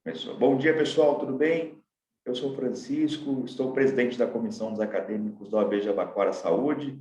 Começou. Bom dia, pessoal, tudo bem? Eu sou Francisco, estou presidente da Comissão dos Acadêmicos da OAB Jabaquara Saúde.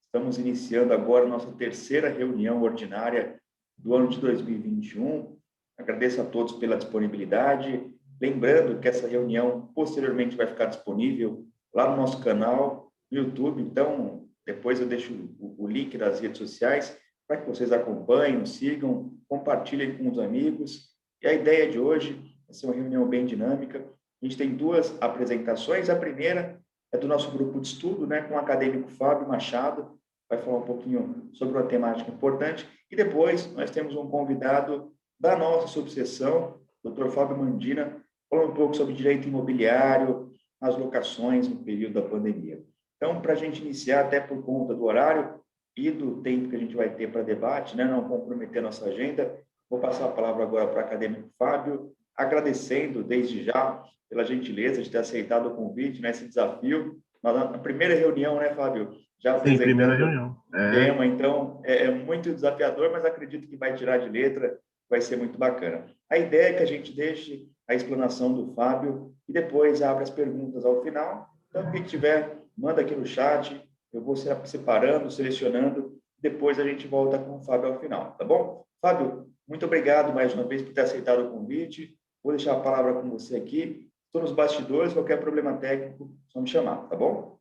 Estamos iniciando agora a nossa terceira reunião ordinária do ano de 2021. Agradeço a todos pela disponibilidade. Lembrando que essa reunião posteriormente vai ficar disponível lá no nosso canal no YouTube. Então, depois eu deixo o link das redes sociais para que vocês acompanhem, nos sigam, compartilhem com os amigos. E a ideia de hoje vai ser uma reunião bem dinâmica. A gente tem duas apresentações. A primeira é do nosso grupo de estudo, com o acadêmico Fábio Machado, vai falar um pouquinho sobre uma temática importante. E depois nós temos um convidado da nossa subseção, o Dr. Fábio Mandina, falando um pouco sobre direito imobiliário, as locações no período da pandemia. Então, para a gente iniciar, até por conta do horário e do tempo que a gente vai ter para debate, não comprometer nossa agenda, vou passar a palavra agora para o acadêmico Fábio, agradecendo desde já pela gentileza de ter aceitado o convite nesse desafio. Na primeira reunião, Fábio? Já apresentando. Sim, primeira reunião. Tema, então, é muito desafiador, mas acredito que vai tirar de letra, vai ser muito bacana. A ideia é que a gente deixe a explanação do Fábio e depois abre as perguntas ao final. Então, quem tiver, manda aqui no chat, eu vou separando, selecionando, depois a gente volta com o Fábio ao final, tá bom? Fábio, muito obrigado mais uma vez por ter aceitado o convite. Vou deixar a palavra com você aqui. Estou nos bastidores, qualquer problema técnico, só me chamar, tá bom?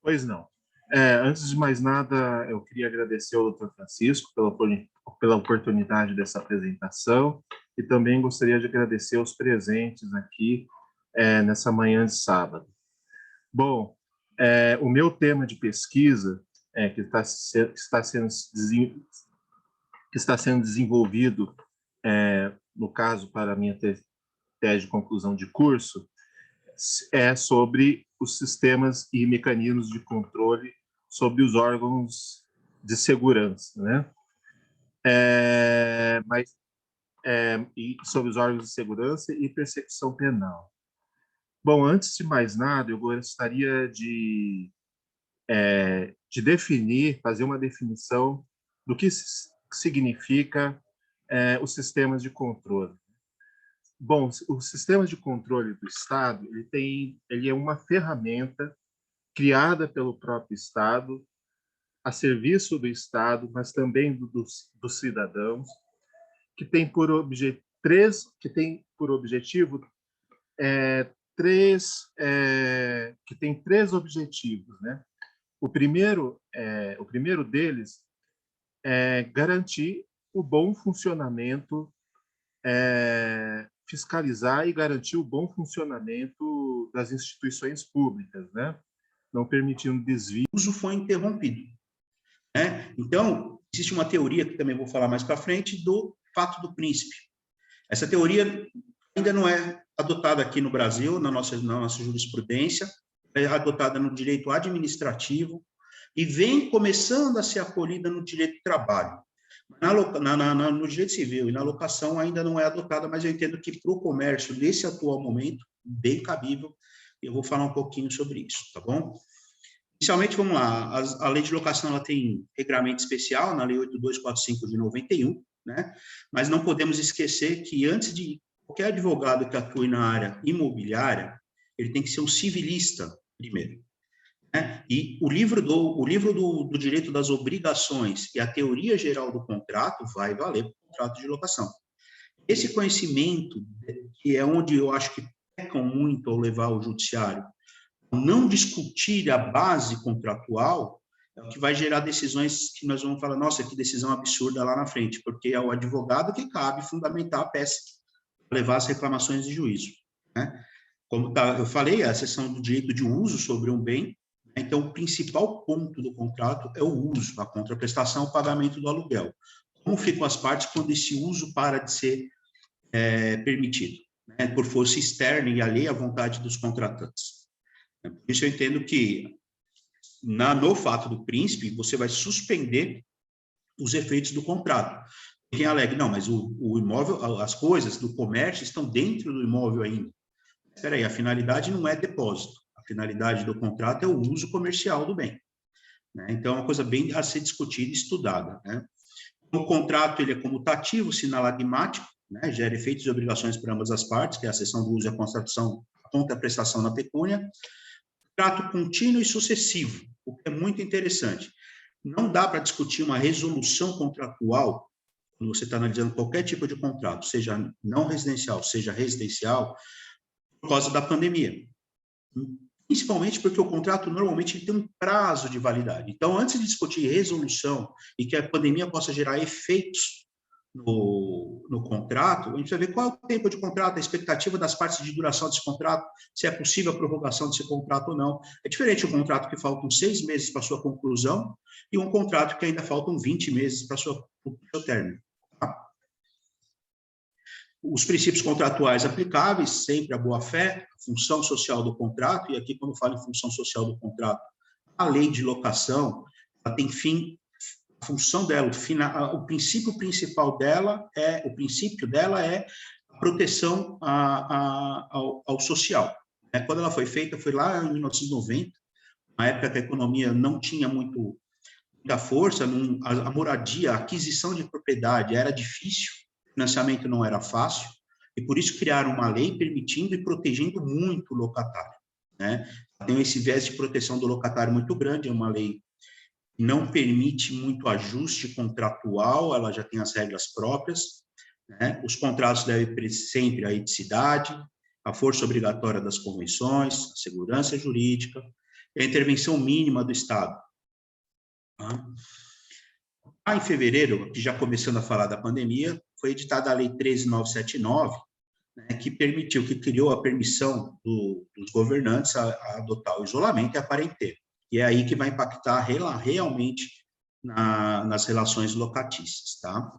Pois não. Antes de mais nada, eu queria agradecer ao Dr. Francisco pela oportunidade dessa apresentação e também gostaria de agradecer aos presentes aqui nessa manhã de sábado. Bom, o meu tema de pesquisa, que está sendo desenvolvido, no caso, para a minha tese de conclusão de curso, é sobre os sistemas e mecanismos de controle sobre os órgãos de segurança, e sobre os órgãos de segurança e persecução penal. Bom, antes de mais nada, eu gostaria de fazer uma definição do que significa os sistemas de controle. Bom, o sistema de controle do Estado, ele é uma ferramenta criada pelo próprio Estado, a serviço do Estado, mas também dos cidadãos, que tem por objetivo três objetivos, O primeiro deles é garantir o bom funcionamento, fiscalizar e garantir o bom funcionamento das instituições públicas, não permitindo desvio. O uso foi interrompido. Então, existe uma teoria, que também vou falar mais para frente, do fato do príncipe. Essa teoria ainda não é adotada aqui no Brasil, na nossa jurisprudência, é adotada no direito administrativo e vem começando a ser acolhida no direito do trabalho. No direito civil e na locação ainda não é adotada, mas eu entendo que para o comércio, nesse atual momento, bem cabível, eu vou falar um pouquinho sobre isso, tá bom? Inicialmente, vamos lá, a lei de locação ela tem regramento especial, na lei 8245 de 91, mas não podemos esquecer que antes de qualquer advogado que atue na área imobiliária, ele tem que ser um civilista primeiro. E o livro do direito das obrigações e a teoria geral do contrato vai valer para o contrato de locação. Esse conhecimento, que é onde eu acho que pecam muito ao levar ao judiciário, não discutir a base contratual, é o que vai gerar decisões que nós vamos falar, nossa, que decisão absurda lá na frente, porque é o advogado que cabe fundamentar a peça, levar as reclamações de juízo. Como eu falei, a seção do direito de uso sobre um bem. Então, o principal ponto do contrato é o uso, a contraprestação, o pagamento do aluguel. Como ficam as partes quando esse uso para de ser permitido, por força externa e alheia à vontade dos contratantes. Por isso, eu entendo que, no fato do príncipe, você vai suspender os efeitos do contrato. Quem alega, não, mas o imóvel, as coisas do comércio estão dentro do imóvel ainda. Espera aí, a finalidade não é depósito. A finalidade do contrato é o uso comercial do bem. Então, é uma coisa bem a ser discutida e estudada. O contrato ele é comutativo, sinalagmático, né, gera efeitos e obrigações para ambas as partes, que é a cessão do uso e a contraprestação na pecúnia. Contrato contínuo e sucessivo, o que é muito interessante. Não dá para discutir uma resolução contratual quando você está analisando qualquer tipo de contrato, seja não residencial, seja residencial, por causa da pandemia. Principalmente porque o contrato normalmente tem um prazo de validade. Então, antes de discutir resolução e que a pandemia possa gerar efeitos no contrato, a gente vai ver qual é o tempo de contrato, a expectativa das partes de duração desse contrato, se é possível a prorrogação desse contrato ou não. É diferente um contrato que faltam 6 meses para sua conclusão e um contrato que ainda faltam 20 meses para o seu término. Tá? Os princípios contratuais aplicáveis, sempre a boa-fé, a função social do contrato, e aqui, quando eu falo em função social do contrato, a lei de locação, ela tem fim, a função dela, o princípio principal dela é, a proteção ao social. Quando ela foi feita, foi lá em 1990, na época que a economia não tinha muita força, a moradia, a aquisição de propriedade era difícil, o financiamento não era fácil, e por isso criaram uma lei permitindo e protegendo muito o locatário. Né? Tem esse viés de proteção do locatário muito grande, é uma lei que não permite muito ajuste contratual, ela já tem as regras próprias, né? Os contratos devem ter sempre a eticidade, a força obrigatória das convenções, a segurança jurídica e a intervenção mínima do Estado. Em fevereiro, já começando a falar da pandemia, foi editada a Lei 13.979, né, que criou a permissão dos governantes a adotar o isolamento e a quarentena. E é aí que vai impactar realmente nas relações locatícias. Tá?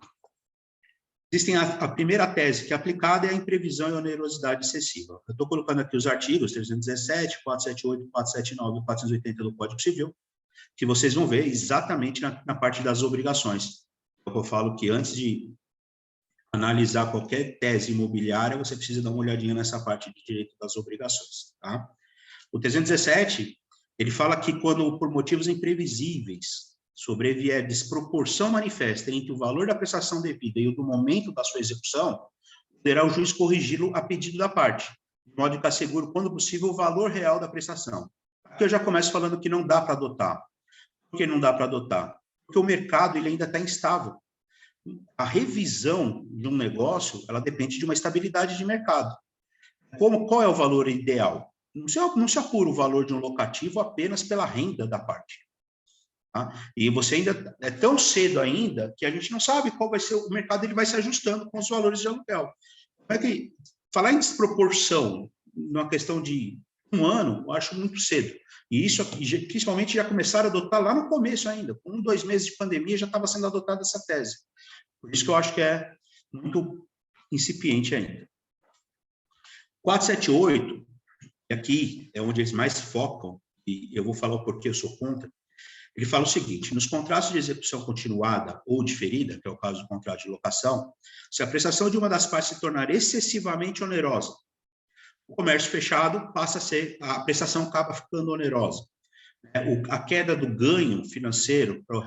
Existem a primeira tese que é aplicada é a imprevisão e onerosidade excessiva. Eu estou colocando aqui os artigos 317, 478, 479 e 480 do Código Civil, que vocês vão ver exatamente na parte das obrigações. Eu falo que antes de analisar qualquer tese imobiliária, você precisa dar uma olhadinha nessa parte de direito das obrigações. Tá? O 317, ele fala que quando, por motivos imprevisíveis, sobrevier desproporção manifesta entre o valor da prestação devida e o do momento da sua execução, poderá o juiz corrigi-lo a pedido da parte, de modo que assegure, quando possível, o valor real da prestação. Aqui eu já começo falando que não dá para adotar. Por que não dá para adotar? Porque o mercado ele ainda está instável. A revisão de um negócio, ela depende de uma estabilidade de mercado. Qual é o valor ideal? Não se apura o valor de um locativo apenas pela renda da parte. Tá? E você ainda é tão cedo ainda que a gente não sabe qual vai ser o mercado, ele vai se ajustando com os valores de aluguel. Como é que falar em desproporção numa questão de um ano, eu acho muito cedo. E isso, principalmente, já começaram a adotar lá no começo ainda. Com 2 meses de pandemia, já estava sendo adotada essa tese. Por isso que eu acho que é muito incipiente ainda. 478, aqui é onde eles mais focam, e eu vou falar o porquê eu sou contra. Ele fala o seguinte: nos contratos de execução continuada ou diferida, que é o caso do contrato de locação, se a prestação de uma das partes se tornar excessivamente onerosa, o comércio fechado passa a ser, a prestação acaba ficando onerosa. A queda do ganho financeiro para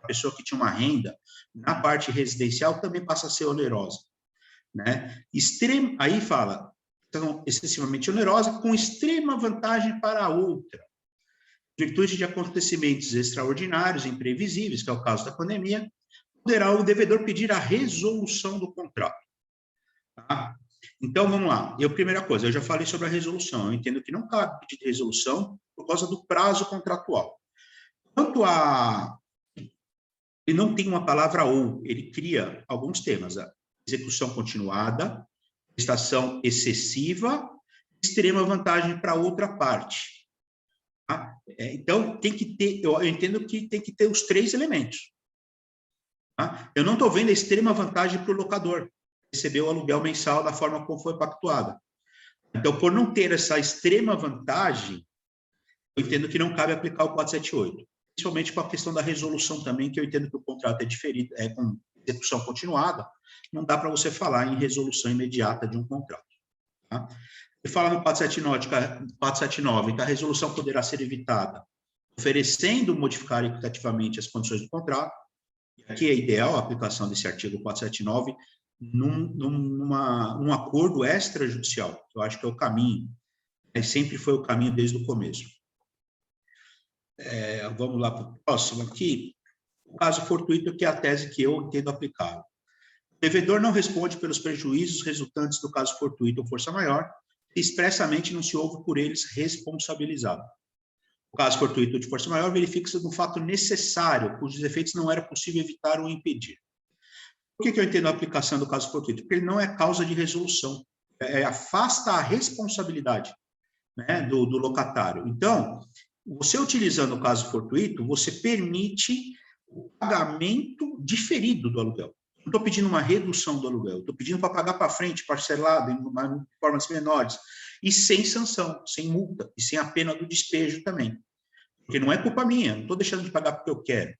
a pessoa que tinha uma renda na parte residencial também passa a ser onerosa. Né? Aí fala, então, excessivamente onerosa, com extrema vantagem para a outra. Em virtude de acontecimentos extraordinários, imprevisíveis, que é o caso da pandemia, poderá o devedor pedir a resolução do contrato. Tá? Então, vamos lá. Primeira coisa, eu já falei sobre a resolução. Eu entendo que não cabe pedir resolução por causa do prazo contratual. Quanto a... Ele não tem uma palavra ou, ele cria alguns temas. A execução continuada, prestação excessiva, extrema vantagem para outra parte. Tá? Então, tem que ter... Eu entendo que tem que ter os 3 elementos. Tá? Eu não estou vendo a extrema vantagem para o locador receber o aluguel mensal da forma como foi pactuada. Então, por não ter essa extrema vantagem, eu entendo que não cabe aplicar o 478, principalmente com a questão da resolução também, que eu entendo que o contrato é diferido, é com execução continuada, não dá para você falar em resolução imediata de um contrato. Tá? Ele fala no 479 que a resolução poderá ser evitada oferecendo modificar equitativamente as condições do contrato. Aqui é ideal a aplicação desse artigo 479, num acordo extrajudicial, que eu acho que é o caminho, sempre foi o caminho desde o começo. Vamos lá para o próximo aqui. O caso fortuito, que é a tese que eu entendo aplicável. O devedor não responde pelos prejuízos resultantes do caso fortuito ou força maior, se expressamente não se houve por eles responsabilizado. O caso fortuito de força maior verifica-se no fato necessário, cujos efeitos não era possível evitar ou impedir. Por que eu entendo a aplicação do caso fortuito? Porque ele não é causa de resolução, afasta a responsabilidade, né, do locatário. Então, você utilizando o caso fortuito, você permite o pagamento diferido do aluguel. Não estou pedindo uma redução do aluguel, estou pedindo para pagar para frente, parcelado, em formas menores, e sem sanção, sem multa, e sem a pena do despejo também. Porque não é culpa minha, não estou deixando de pagar porque eu quero.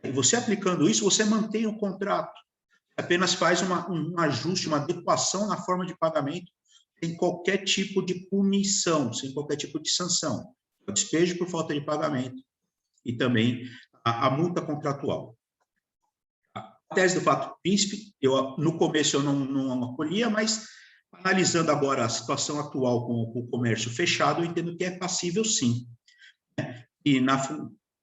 E você aplicando isso, você mantém o contrato, apenas faz um ajuste, uma adequação na forma de pagamento, sem qualquer tipo de punição, sem qualquer tipo de sanção. O despejo por falta de pagamento e também a multa contratual. A tese do fato príncipe, no começo eu não acolhia, mas analisando agora a situação atual com o comércio fechado, eu entendo que é passível sim. E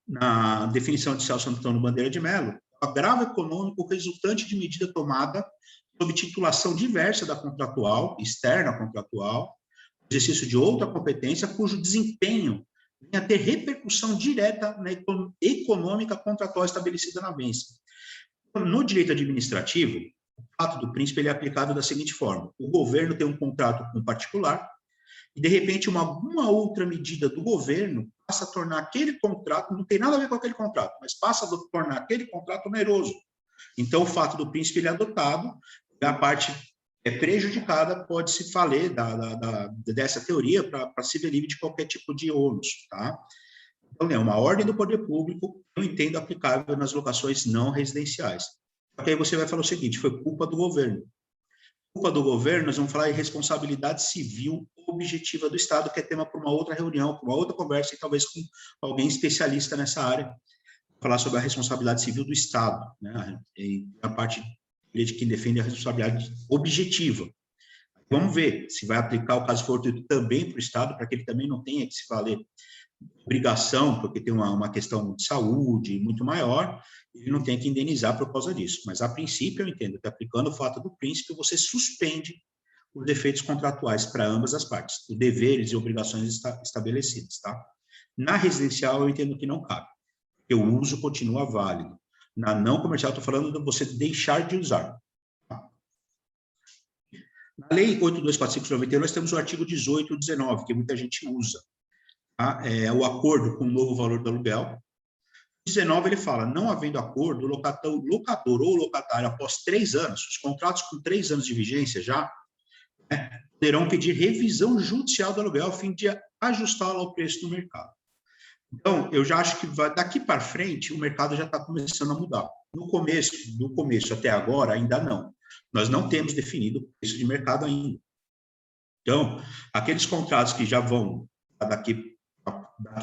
na definição de Celso Antônio Bandeira de Mello, agravo econômico resultante de medida tomada sob titulação diversa da contratual, externa contratual, exercício de outra competência, cujo desempenho venha a ter repercussão direta na econômica contratual estabelecida na vença. No direito administrativo, o fato do príncipe ele é aplicado da seguinte forma: o governo tem um contrato com um particular e, de repente, uma outra medida do governo passa a tornar aquele contrato, não tem nada a ver com aquele contrato, mas passa a tornar aquele contrato oneroso. Então, o fato do príncipe ele é adotado, e a parte prejudicada pode-se valer dessa teoria para se ver livre de qualquer tipo de ônus, tá? Então, é uma ordem do poder público, eu entendo aplicável nas locações não residenciais. Porque aí você vai falar o seguinte: foi culpa do governo. Culpa do governo, nós vamos falar em responsabilidade civil objetiva do Estado, que é tema para uma outra reunião, para uma outra conversa, e talvez com alguém especialista nessa área, falar sobre a responsabilidade civil do Estado, né? E a parte de quem defende a responsabilidade objetiva. Vamos ver se vai aplicar o caso fortuito também para o Estado, para que ele também não tenha que se valer obrigação, porque tem uma questão de saúde muito maior, ele não tem que indenizar por causa disso. Mas, a princípio, eu entendo que, aplicando o fato do príncipe, você suspende os efeitos contratuais para ambas as partes, os deveres e obrigações estabelecidos, tá? Na residencial, eu entendo que não cabe, porque o uso continua válido. Na não comercial, estou falando de você deixar de usar. Tá? Na Lei 8.245/91, nós temos o artigo 18 e 19, que muita gente usa. Tá? É o acordo com o novo valor do aluguel. 19, ele fala: não havendo acordo, o locador ou locatário, após 3 anos, os contratos com 3 anos de vigência já, né, poderão pedir revisão judicial do aluguel a fim de ajustá-lo ao preço do mercado. Então, eu já acho que daqui para frente o mercado já está começando a mudar. Do começo até agora, ainda não. Nós não temos definido o preço de mercado ainda. Então, aqueles contratos que já vão daqui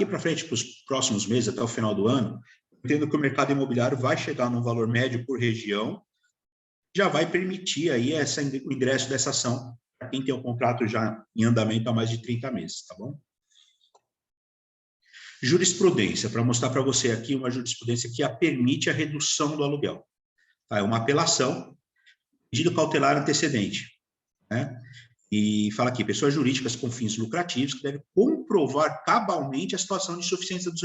para frente, para os próximos meses, até o final do ano, entendo que o mercado imobiliário vai chegar num valor médio por região, já vai permitir aí o ingresso dessa ação para quem tem o contrato já em andamento há mais de 30 meses, tá bom? Jurisprudência, para mostrar para você aqui uma jurisprudência que permite a redução do aluguel. Tá? É uma apelação, pedido cautelar antecedente, né? E fala aqui: pessoas jurídicas com fins lucrativos que devem comprovar cabalmente a situação de insuficiência dos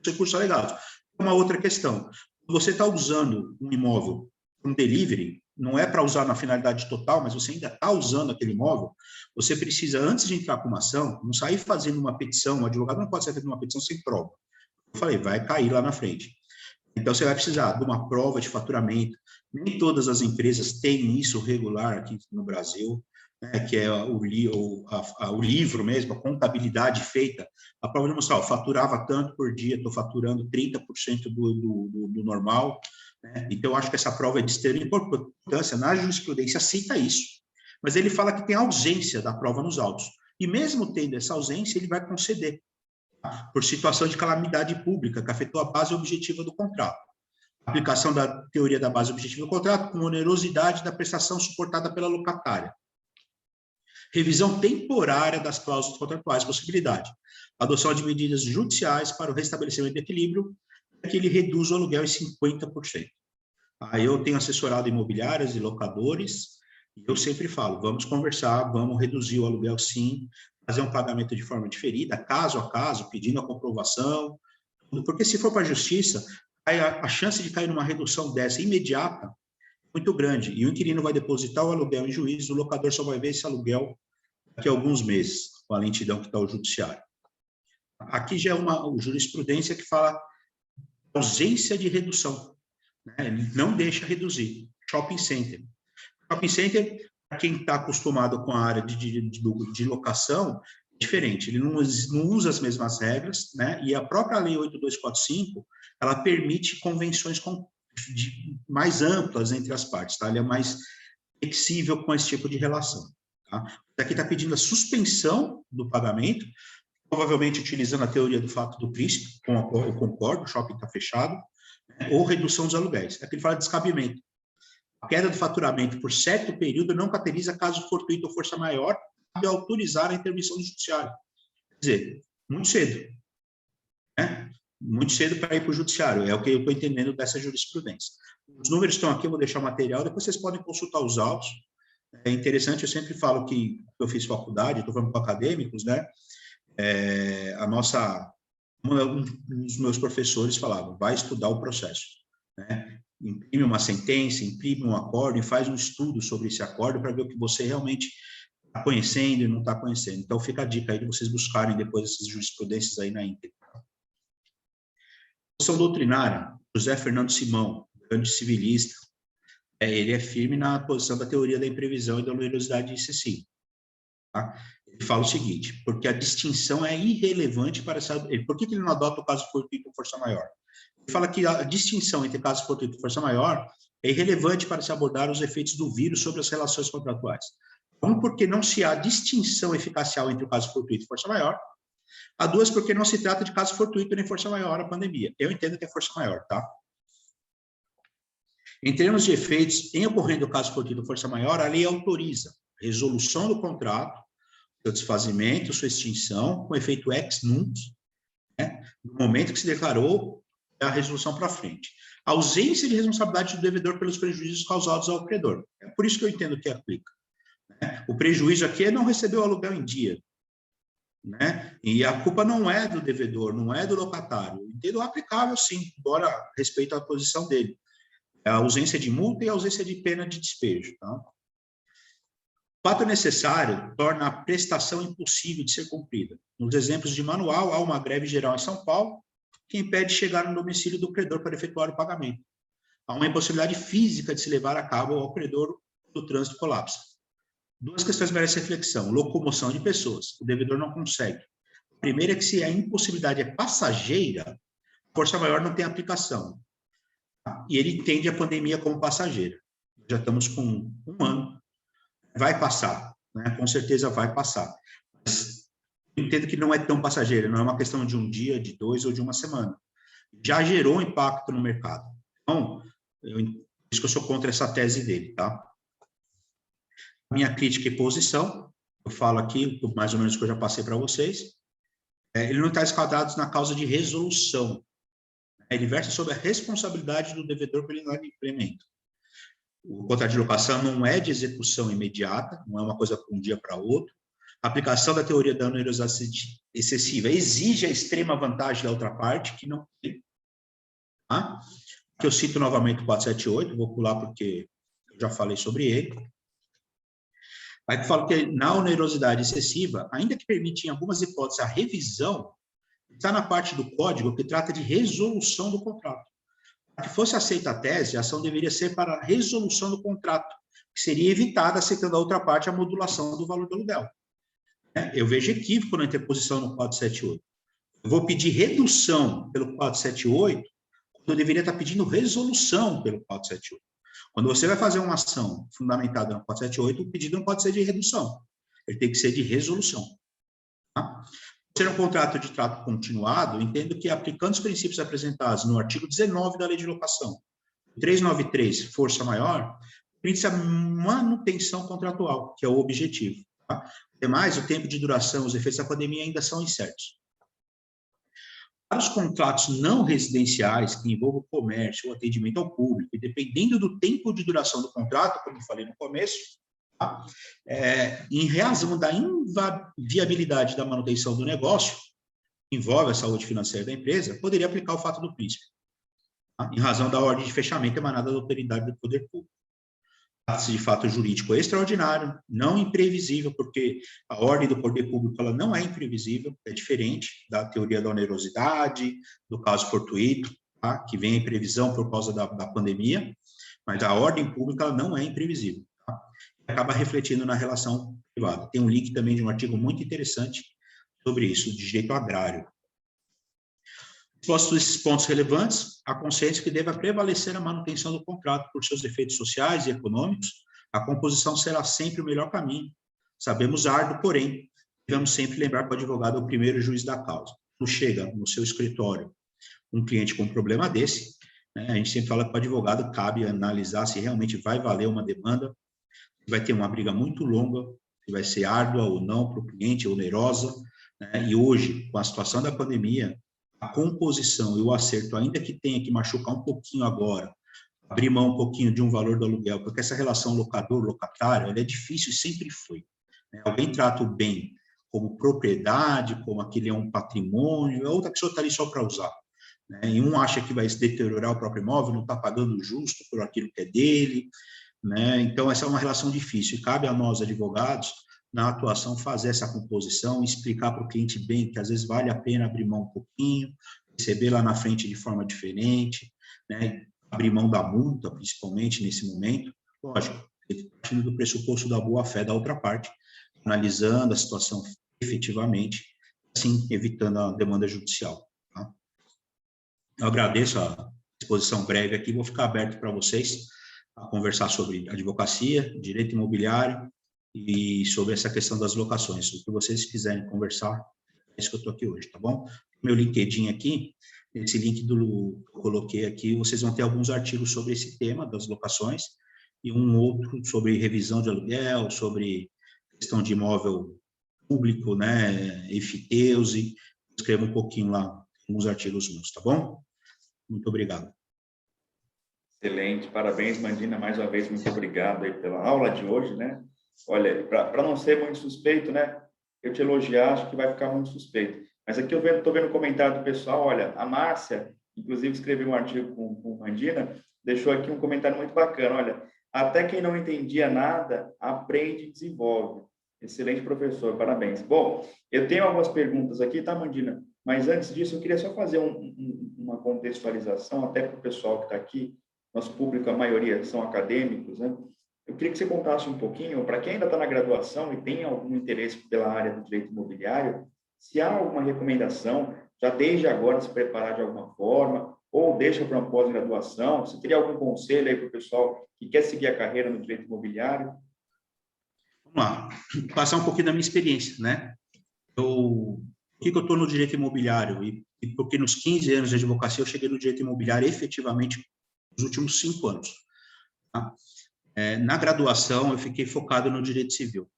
recursos alegados. Uma outra questão: você está usando um imóvel, um delivery, não é para usar na finalidade total, mas você ainda está usando aquele imóvel, você precisa, antes de entrar com uma ação, não sair fazendo uma petição, um advogado não pode sair fazendo uma petição sem prova. Eu falei, vai cair lá na frente. Então, você vai precisar de uma prova de faturamento. Nem todas as empresas têm isso regular aqui no Brasil, né, que é o livro mesmo, a contabilidade feita, a prova de mostrar: faturava tanto por dia, estou faturando 30% do normal, né? Então, eu acho que essa prova é de extrema importância. Na jurisprudência cita isso, mas ele fala que tem ausência da prova nos autos, e mesmo tendo essa ausência, ele vai conceder, tá? Por situação de calamidade pública, que afetou a base objetiva do contrato. Aplicação da teoria da base objetiva do contrato com onerosidade da prestação suportada pela locatária. Revisão temporária das cláusulas contratuais, possibilidade. Adoção de medidas judiciais para o restabelecimento de equilíbrio, que ele reduz o aluguel em 50%. Aí eu tenho assessorado imobiliárias e locadores, e eu sempre falo, vamos conversar, vamos reduzir o aluguel sim, fazer um pagamento de forma diferida, caso a caso, pedindo a comprovação, porque se for para a justiça, a chance de cair numa redução dessa imediata é muito grande, e o inquilino vai depositar o aluguel em juízo, o locador só vai ver esse aluguel daqui a alguns meses, com a lentidão que está o judiciário. Aqui já é uma jurisprudência que fala ausência de redução, né? Ele não deixa reduzir. Shopping center. Shopping center, para quem está acostumado com a área de locação, é diferente. Ele não usa as mesmas regras, né? E a própria Lei 8245, ela permite convenções mais amplas entre as partes, tá? Ele é mais flexível com esse tipo de relação. Tá? Aqui está pedindo a suspensão do pagamento, provavelmente utilizando a teoria do fato do príncipe, com a qual eu concordo, o shopping está fechado, né? Ou redução dos aluguéis. Aqui ele fala de descabimento. A queda do faturamento por certo período não caracteriza caso fortuito ou força maior, cabe autorizar a intervenção do judiciário. Quer dizer, muito cedo. Né? Muito cedo para ir para o judiciário, é o que eu estou entendendo dessa jurisprudência. Os números estão aqui, eu vou deixar o material, depois vocês podem consultar os autos. É interessante, eu sempre falo que eu fiz faculdade, estou falando com acadêmicos, né? Um dos meus professores falava, vai estudar o processo, né? Imprime uma sentença, imprime um acórdão e faz um estudo sobre esse acórdão para ver o que você realmente está conhecendo e não está conhecendo. Então, fica a dica aí de vocês buscarem depois essas jurisprudências aí na íntegra. Posição doutrinária, José Fernando Simão, grande civilista, ele é firme na posição da teoria da imprevisão e da onerosidade excessiva. Tá? Ele fala o seguinte, porque a distinção é irrelevante para saber... Por que ele não adota o caso fortuito ou força maior? Ele fala que a distinção entre caso fortuito e força maior é irrelevante para se abordar os efeitos do vírus sobre as relações contratuais. Um, porque não se há distinção eficacial entre o caso fortuito e força maior. A duas, porque não se trata de caso fortuito nem força maior a pandemia. Eu entendo que é força maior, tá? Em termos de efeitos, em ocorrendo o caso fortuito ou força maior, a lei autoriza resolução do contrato, seu desfazimento, sua extinção, com efeito ex nunc, né? No momento que se declarou a resolução para frente. A ausência de responsabilidade do devedor pelos prejuízos causados ao credor. É por isso que eu entendo que aplica. Né? O prejuízo aqui é não receber o aluguel em dia. Né? E a culpa não é do devedor, não é do locatário. Eu entendo aplicável, sim, embora respeito à posição dele. É a ausência de multa e a ausência de pena de despejo. Tá? O fato necessário torna a prestação impossível de ser cumprida. Nos exemplos de manual, há uma greve geral em São Paulo que impede chegar no domicílio do credor para efetuar o pagamento. Há uma impossibilidade física de se levar a cabo ao credor do trânsito colapsa. Duas questões merecem reflexão. Locomoção de pessoas. O devedor não consegue. A primeira é que se a impossibilidade é passageira, força maior não tem aplicação. E ele entende a pandemia como passageira. Já estamos com um ano. Vai passar, né? Com certeza vai passar. Mas eu entendo que não é tão passageira, não é uma questão de um dia, de 2 ou de uma semana. Já gerou impacto no mercado. Então, por isso que eu sou contra essa tese dele, tá? Minha crítica e posição, eu falo aqui, mais ou menos o que eu já passei para vocês, ele não está esquadrado na causa de resolução. Ele versa sobre a responsabilidade do devedor pelo inadimplemento. O contrato de locação não é de execução imediata, não é uma coisa de um dia para outro. A aplicação da teoria da onerosidade excessiva exige a extrema vantagem da outra parte, que não tem. Tá? Aqui eu cito novamente o 478, vou pular porque eu já falei sobre ele. Aí eu falo que na onerosidade excessiva, ainda que permite em algumas hipóteses a revisão, está na parte do código que trata de resolução do contrato. Para que fosse aceita a tese, a ação deveria ser para a resolução do contrato, que seria evitada aceitando a outra parte a modulação do valor do aluguel. Eu vejo equívoco na interposição no 478. Eu vou pedir redução pelo 478, quando eu deveria estar pedindo resolução pelo 478. Quando você vai fazer uma ação fundamentada no 478, o pedido não pode ser de redução, ele tem que ser de resolução. Tá? Ser um contrato de trato continuado, entendo que aplicando os princípios apresentados no artigo 19 da Lei de Locação, 393, força maior, permite a manutenção contratual, que é o objetivo. Tá? Ademais, o tempo de duração, os efeitos da pandemia ainda são incertos. Para os contratos não residenciais, que envolvam comércio ou atendimento ao público, e dependendo do tempo de duração do contrato, como eu falei no começo, tá? Em razão da inviabilidade da manutenção do negócio, que envolve a saúde financeira da empresa, poderia aplicar o fato do príncipe, tá? Em razão da ordem de fechamento emanada da autoridade do poder público. Trata-se de fato jurídico extraordinário, não imprevisível, porque a ordem do poder público ela não é imprevisível, é diferente da teoria da onerosidade, do caso fortuito, tá? Que vem em previsão por causa da pandemia, mas a ordem pública ela não é imprevisível. Tá? Acaba refletindo na relação privada. Tem um link também de um artigo muito interessante sobre isso, de direito agrário. Postos esses pontos relevantes, há consenso que deva prevalecer a manutenção do contrato por seus efeitos sociais e econômicos, a composição será sempre o melhor caminho. Sabemos árduo, porém, devemos sempre lembrar que o advogado é o primeiro juiz da causa. Quando chega no seu escritório um cliente com um problema desse, né, a gente sempre fala que o advogado cabe analisar se realmente vai valer uma demanda, se vai ter uma briga muito longa, se vai ser árdua ou não para o cliente, onerosa, né, e hoje, com a situação da pandemia, a composição e o acerto, ainda que tenha que machucar um pouquinho agora, abrir mão um pouquinho de um valor do aluguel, porque essa relação locador-locatário, ela é difícil e sempre foi. Né? Alguém trata o bem como propriedade, como aquele é um patrimônio, a outra pessoa está ali só para usar. Né? E um acha que vai se deteriorar o próprio imóvel, não está pagando justo por aquilo que é dele. Né? Então, essa é uma relação difícil, e cabe a nós, advogados, na atuação, fazer essa composição, explicar para o cliente bem que às vezes vale a pena abrir mão um pouquinho, receber lá na frente de forma diferente, né? Abrir mão da multa, principalmente nesse momento. Lógico, partindo do pressuposto da boa-fé da outra parte, analisando a situação efetivamente, assim, evitando a demanda judicial. Tá? Eu agradeço a exposição breve aqui, vou ficar aberto para vocês a conversar sobre advocacia, direito imobiliário, e sobre essa questão das locações. O que vocês quiserem conversar, é isso que eu estou aqui hoje, tá bom? Meu LinkedIn aqui, esse link que eu coloquei aqui, vocês vão ter alguns artigos sobre esse tema das locações, e um outro sobre revisão de aluguel, sobre questão de imóvel público, né, FTEUSE, escreva um pouquinho lá, alguns artigos meus, tá bom? Muito obrigado. Excelente, parabéns, Mandina, mais uma vez, muito obrigado aí pela aula de hoje, né? Olha, para não ser muito suspeito, né? Eu te elogiar, acho que vai ficar muito suspeito. Mas aqui eu estou vendo o comentário do pessoal, olha, a Márcia, inclusive escreveu um artigo com Mandina, deixou aqui um comentário muito bacana, olha, até quem não entendia nada, aprende e desenvolve. Excelente professor, parabéns. Bom, eu tenho algumas perguntas aqui, tá, Mandina? Mas antes disso, eu queria só fazer uma contextualização, até para o pessoal que está aqui, nosso público, a maioria são acadêmicos, né? Eu queria que você contasse um pouquinho, para quem ainda está na graduação e tem algum interesse pela área do direito imobiliário, se há alguma recomendação, já desde agora se preparar de alguma forma, ou deixa para uma pós-graduação, se teria algum conselho aí para o pessoal que quer seguir a carreira no direito imobiliário? Vamos lá, passar um pouquinho da minha experiência, né? Por que eu estou no direito imobiliário? E porque nos 15 anos de advocacia eu cheguei no direito imobiliário efetivamente nos últimos 5 anos. Tá? Na graduação, eu fiquei focado no direito civil.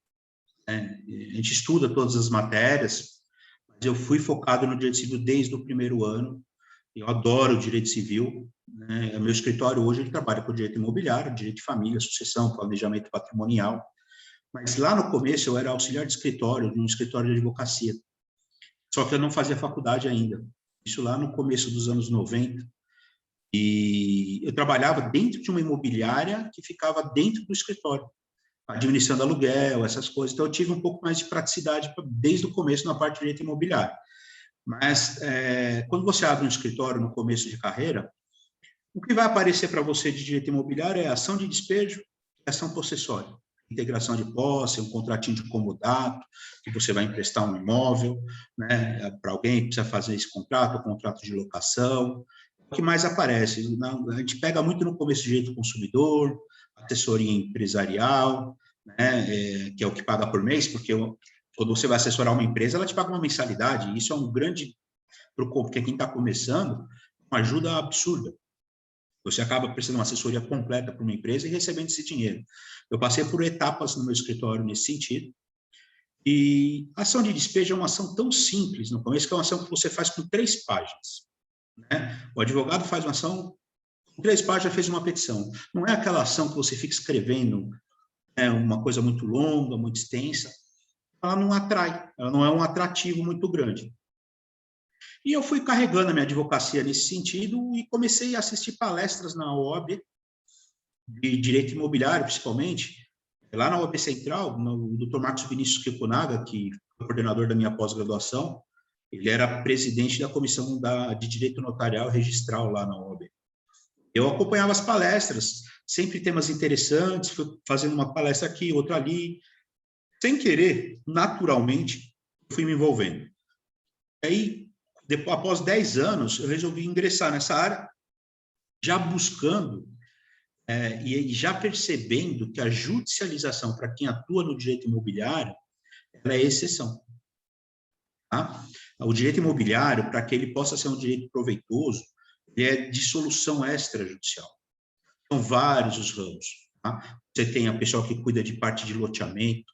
A gente estuda todas as matérias, mas eu fui focado no direito civil desde o primeiro ano. Eu adoro o direito civil. Né? O meu escritório hoje ele trabalha com direito imobiliário, direito de família, sucessão, planejamento patrimonial. Mas lá no começo eu era auxiliar de escritório, num escritório de advocacia. Só que eu não fazia faculdade ainda. Isso lá no começo dos anos 90. E eu trabalhava dentro de uma imobiliária que ficava dentro do escritório, administrando aluguel, essas coisas. Então, eu tive um pouco mais de praticidade desde o começo na parte de direito imobiliário. Mas, quando você abre um escritório no começo de carreira, o que vai aparecer para você de direito imobiliário é ação de despejo e ação possessória. Integração de posse, um contratinho de comodato, que você vai emprestar um imóvel, né, para alguém que precisa fazer esse contrato, contrato de locação. O que mais aparece? A gente pega muito no começo de direito do consumidor, assessoria empresarial, né, que é o que paga por mês, porque quando você vai assessorar uma empresa, ela te paga uma mensalidade, e isso é um grande, porque quem está começando, uma ajuda absurda. Você acaba prestando uma assessoria completa para uma empresa e recebendo esse dinheiro. Eu passei por etapas no meu escritório nesse sentido. E a ação de despejo é uma ação tão simples no começo, que é uma ação que você faz com 3 páginas. Né? O advogado faz uma ação, com 3 páginas fez uma petição. Não é aquela ação que você fica escrevendo uma coisa muito longa, muito extensa. Ela não atrai, ela não é um atrativo muito grande. E eu fui carregando a minha advocacia nesse sentido e comecei a assistir palestras na OAB, de direito imobiliário, principalmente. Lá na OAB Central, o Dr. Marcos Vinícius Kikunaga, que foi coordenador da minha pós-graduação, ele era presidente da comissão de direito notarial e registral lá na OAB. Eu acompanhava as palestras, sempre temas interessantes, fui fazendo uma palestra aqui, outra ali. Sem querer, naturalmente, fui me envolvendo. Aí, depois, após 10 anos, eu resolvi ingressar nessa área, já buscando e já percebendo que a judicialização, para quem atua no direito imobiliário, ela é exceção. Tá? O direito imobiliário, para que ele possa ser um direito proveitoso, ele é de solução extrajudicial. São vários os ramos. Tá? Você tem a pessoa que cuida de parte de loteamento,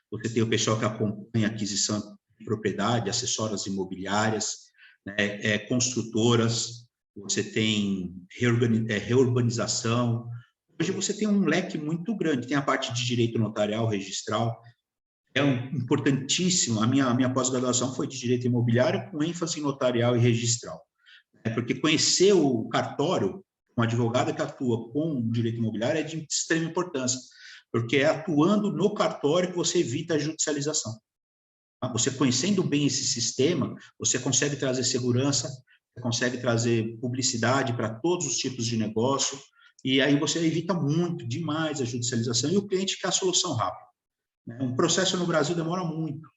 você tem o pessoal que acompanha a aquisição de propriedade, assessoras imobiliárias, né, construtoras, você tem reurbanização. Hoje você tem um leque muito grande, tem a parte de direito notarial, registral, importantíssimo. A minha pós-graduação foi de direito imobiliário com ênfase em notarial e registral. Porque conhecer o cartório, um advogado que atua com direito imobiliário é de extrema importância, porque é atuando no cartório que você evita a judicialização. Você conhecendo bem esse sistema, você consegue trazer segurança, você consegue trazer publicidade para todos os tipos de negócio, e aí você evita muito, demais a judicialização, e o cliente quer a solução rápida. Um processo no Brasil demora muito,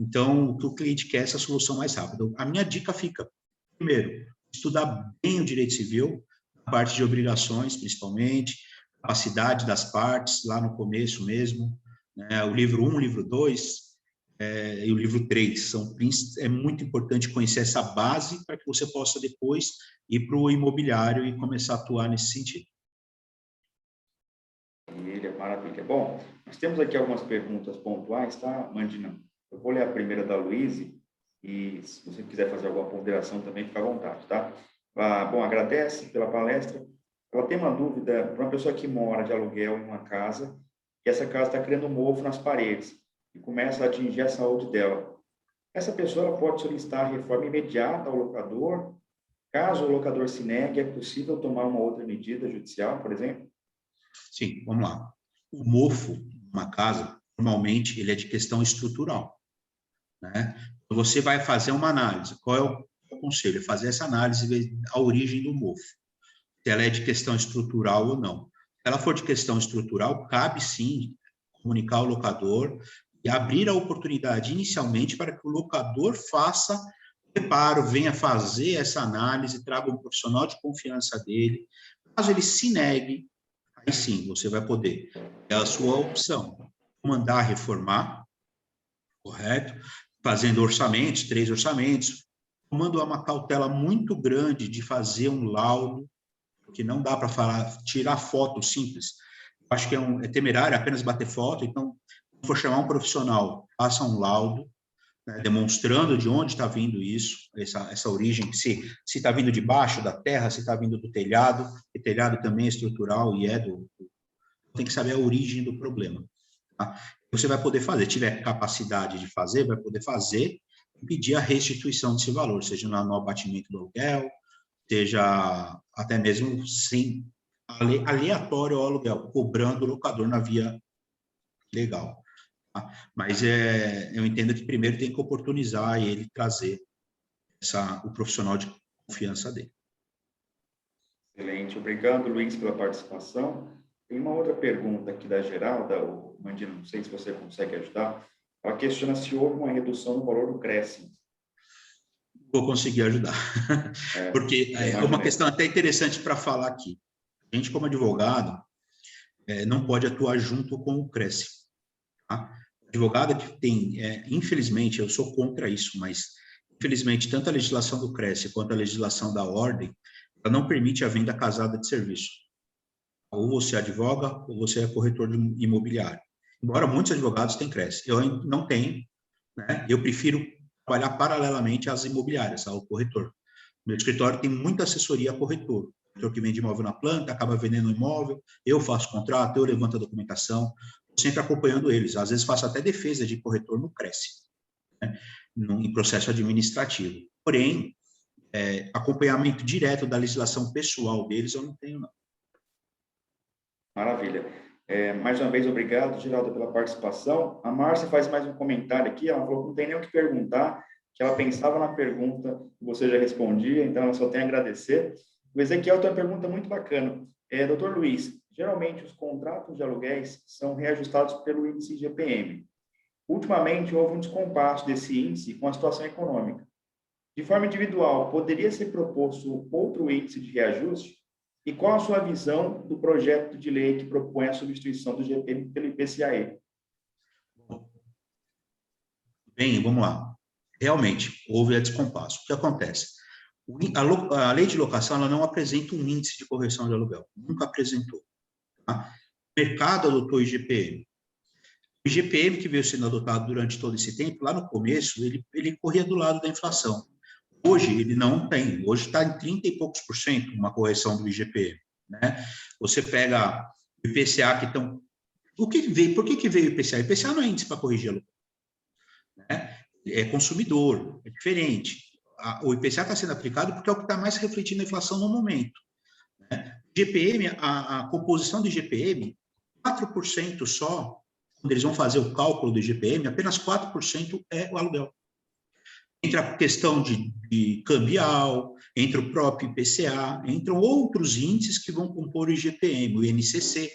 então o que o cliente quer é essa solução mais rápida. A minha dica fica, primeiro, estudar bem o direito civil, a parte de obrigações, principalmente, capacidade das partes, lá no começo mesmo, né? O livro 1, livro 2 e o livro 3. É muito importante conhecer essa base para que você possa depois ir para o imobiliário e começar a atuar nesse sentido. Maravilha. Bom, nós temos aqui algumas perguntas pontuais, tá, Mandina? Eu vou ler a primeira da Luíse e se você quiser fazer alguma ponderação também, fica à vontade, tá? Bom, agradece pela palestra. Ela tem uma dúvida para uma pessoa que mora de aluguel em uma casa e essa casa está criando mofo nas paredes e começa a atingir a saúde dela. Essa pessoa ela pode solicitar a reforma imediata ao locador? Caso o locador se negue, é possível tomar uma outra medida judicial, por exemplo? Sim, vamos lá. O mofo, uma casa, normalmente, ele é de questão estrutural. Né? Você vai fazer uma análise. Qual é o conselho? É fazer essa análise e ver a origem do mofo. Se ela é de questão estrutural ou não. Se ela for de questão estrutural, cabe sim comunicar ao locador e abrir a oportunidade inicialmente para que o locador faça o reparo, venha fazer essa análise, traga um profissional de confiança dele. Caso ele se negue, aí sim, você vai poder. É a sua opção. Mandar reformar, correto? Fazendo orçamentos, 3 orçamentos, tomando uma cautela muito grande de fazer um laudo, porque não dá para tirar foto simples. Acho que é temerário apenas bater foto, então, se for chamar um profissional, faça um laudo, né, demonstrando de onde está vindo isso, essa origem, se está vindo de baixo da terra, se está vindo do telhado, e telhado também é estrutural e tem que saber a origem do problema. Tá? Você vai poder fazer, tiver capacidade de fazer, vai poder fazer e pedir a restituição desse valor, seja no abatimento do aluguel, seja até mesmo, sim, aleatório ao aluguel, cobrando o locador na via legal. Tá? Mas eu entendo que primeiro tem que oportunizar e ele trazer o profissional de confiança dele. Excelente. Obrigado, Luiz, pela participação. Tem uma outra pergunta aqui da Geralda, o Mandina, não sei se você consegue ajudar. Ela questiona se houve uma redução no valor do Crescent. Vou conseguir ajudar. Porque é uma questão até interessante para falar aqui. A gente, como advogado, não pode atuar junto com o Crescent. Tá? Advogado que tem, infelizmente, eu sou contra isso, mas, infelizmente, tanto a legislação do Crescent quanto a legislação da Ordem, ela não permite a venda casada de serviço. Ou você advoga, ou você é corretor imobiliário. Embora muitos advogados tenham Cresce. Eu não tenho, né? Eu prefiro trabalhar paralelamente às imobiliárias, ao corretor. Meu escritório tem muita assessoria a corretor. Corretor que vende imóvel na planta, acaba vendendo imóvel, eu faço contrato, eu levanto a documentação, estou sempre acompanhando eles. Às vezes faço até defesa de corretor no Cresce, né? Em processo administrativo. Porém, acompanhamento direto da legislação pessoal deles eu não tenho, não. Maravilha. Mais uma vez, obrigado, Geraldo, pela participação. A Márcia faz mais um comentário aqui, ela falou que não tem nem o que perguntar, que ela pensava na pergunta, você já respondia, então ela só tem a agradecer. O Ezequiel tem uma pergunta muito bacana. Doutor Luiz, geralmente os contratos de aluguéis são reajustados pelo índice IGPM. Ultimamente, houve um descompasso desse índice com a situação econômica. De forma individual, poderia ser proposto outro índice de reajuste? E qual a sua visão do projeto de lei que propõe a substituição do IGPM pelo IPCA? Bem, vamos lá. Realmente, houve a descompasso. O que acontece? A lei de locação ela não apresenta um índice de correção de aluguel. Nunca apresentou. Tá? O mercado adotou o IGPM. O IGPM que veio sendo adotado durante todo esse tempo, lá no começo, ele corria do lado da inflação. Hoje, ele não tem. Hoje está em 30 e poucos por cento uma correção do IGPM. Né? Você pega o IPCA que estão... Por que veio o IPCA? O IPCA não é índice para corrigir aluguel. Né? É consumidor, é diferente. O IPCA está sendo aplicado porque é o que está mais refletindo a inflação no momento. Né? IGPM, a composição do IGPM, 4% só, quando eles vão fazer o cálculo do IGPM, apenas 4% é o aluguel. Entre a questão de cambial, entre o próprio IPCA, entram outros índices que vão compor o IGPM, o INCC.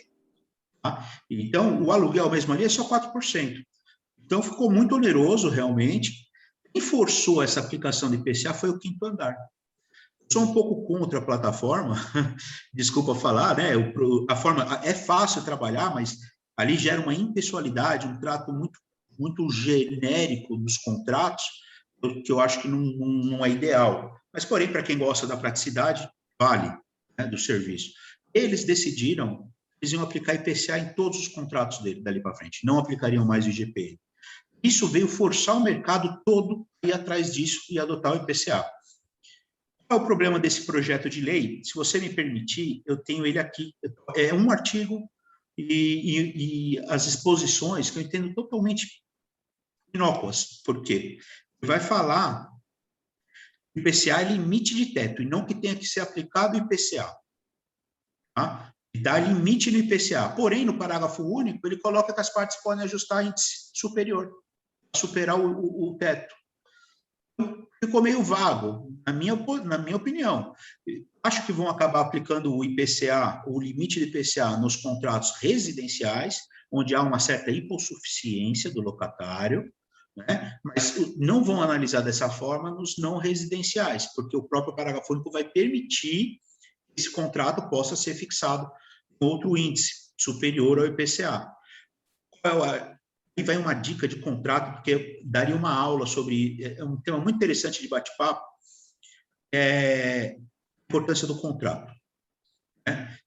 Tá? Então, o aluguel mesmo ali é só 4%. Então, ficou muito oneroso, realmente. Quem forçou essa aplicação de IPCA foi o quinto andar. Eu sou um pouco contra a plataforma, desculpa falar, né? A forma é fácil trabalhar, mas ali gera uma impessoalidade, um trato muito genérico dos contratos, que eu acho que não é ideal. Mas, porém, para quem gosta da praticidade, vale, né, do serviço. Eles decidiram, eles iam aplicar IPCA em todos os contratos dali para frente, não aplicariam mais o IGPM. Isso veio forçar o mercado todo a ir atrás disso e adotar o IPCA. Qual é o problema desse projeto de lei? Se você me permitir, eu tenho ele aqui. É um artigo e as exposições que eu entendo totalmente inócuas. Por quê? Vai falar que o IPCA é limite de teto e não que tenha que ser aplicado o IPCA. Tá? E dá limite no IPCA. Porém, no parágrafo único, ele coloca que as partes podem ajustar índice superior, superar o teto. Ficou meio vago, na minha opinião. Acho que vão acabar aplicando o IPCA, o limite do IPCA, nos contratos residenciais, onde há uma certa hipossuficiência do locatário, né? Mas não vão analisar dessa forma nos não residenciais, porque o próprio parágrafo único vai permitir que esse contrato possa ser fixado em outro índice superior ao IPCA. Aí vai uma dica de contrato, porque eu daria uma aula sobre, é um tema muito interessante de bate-papo, a importância do contrato. Né?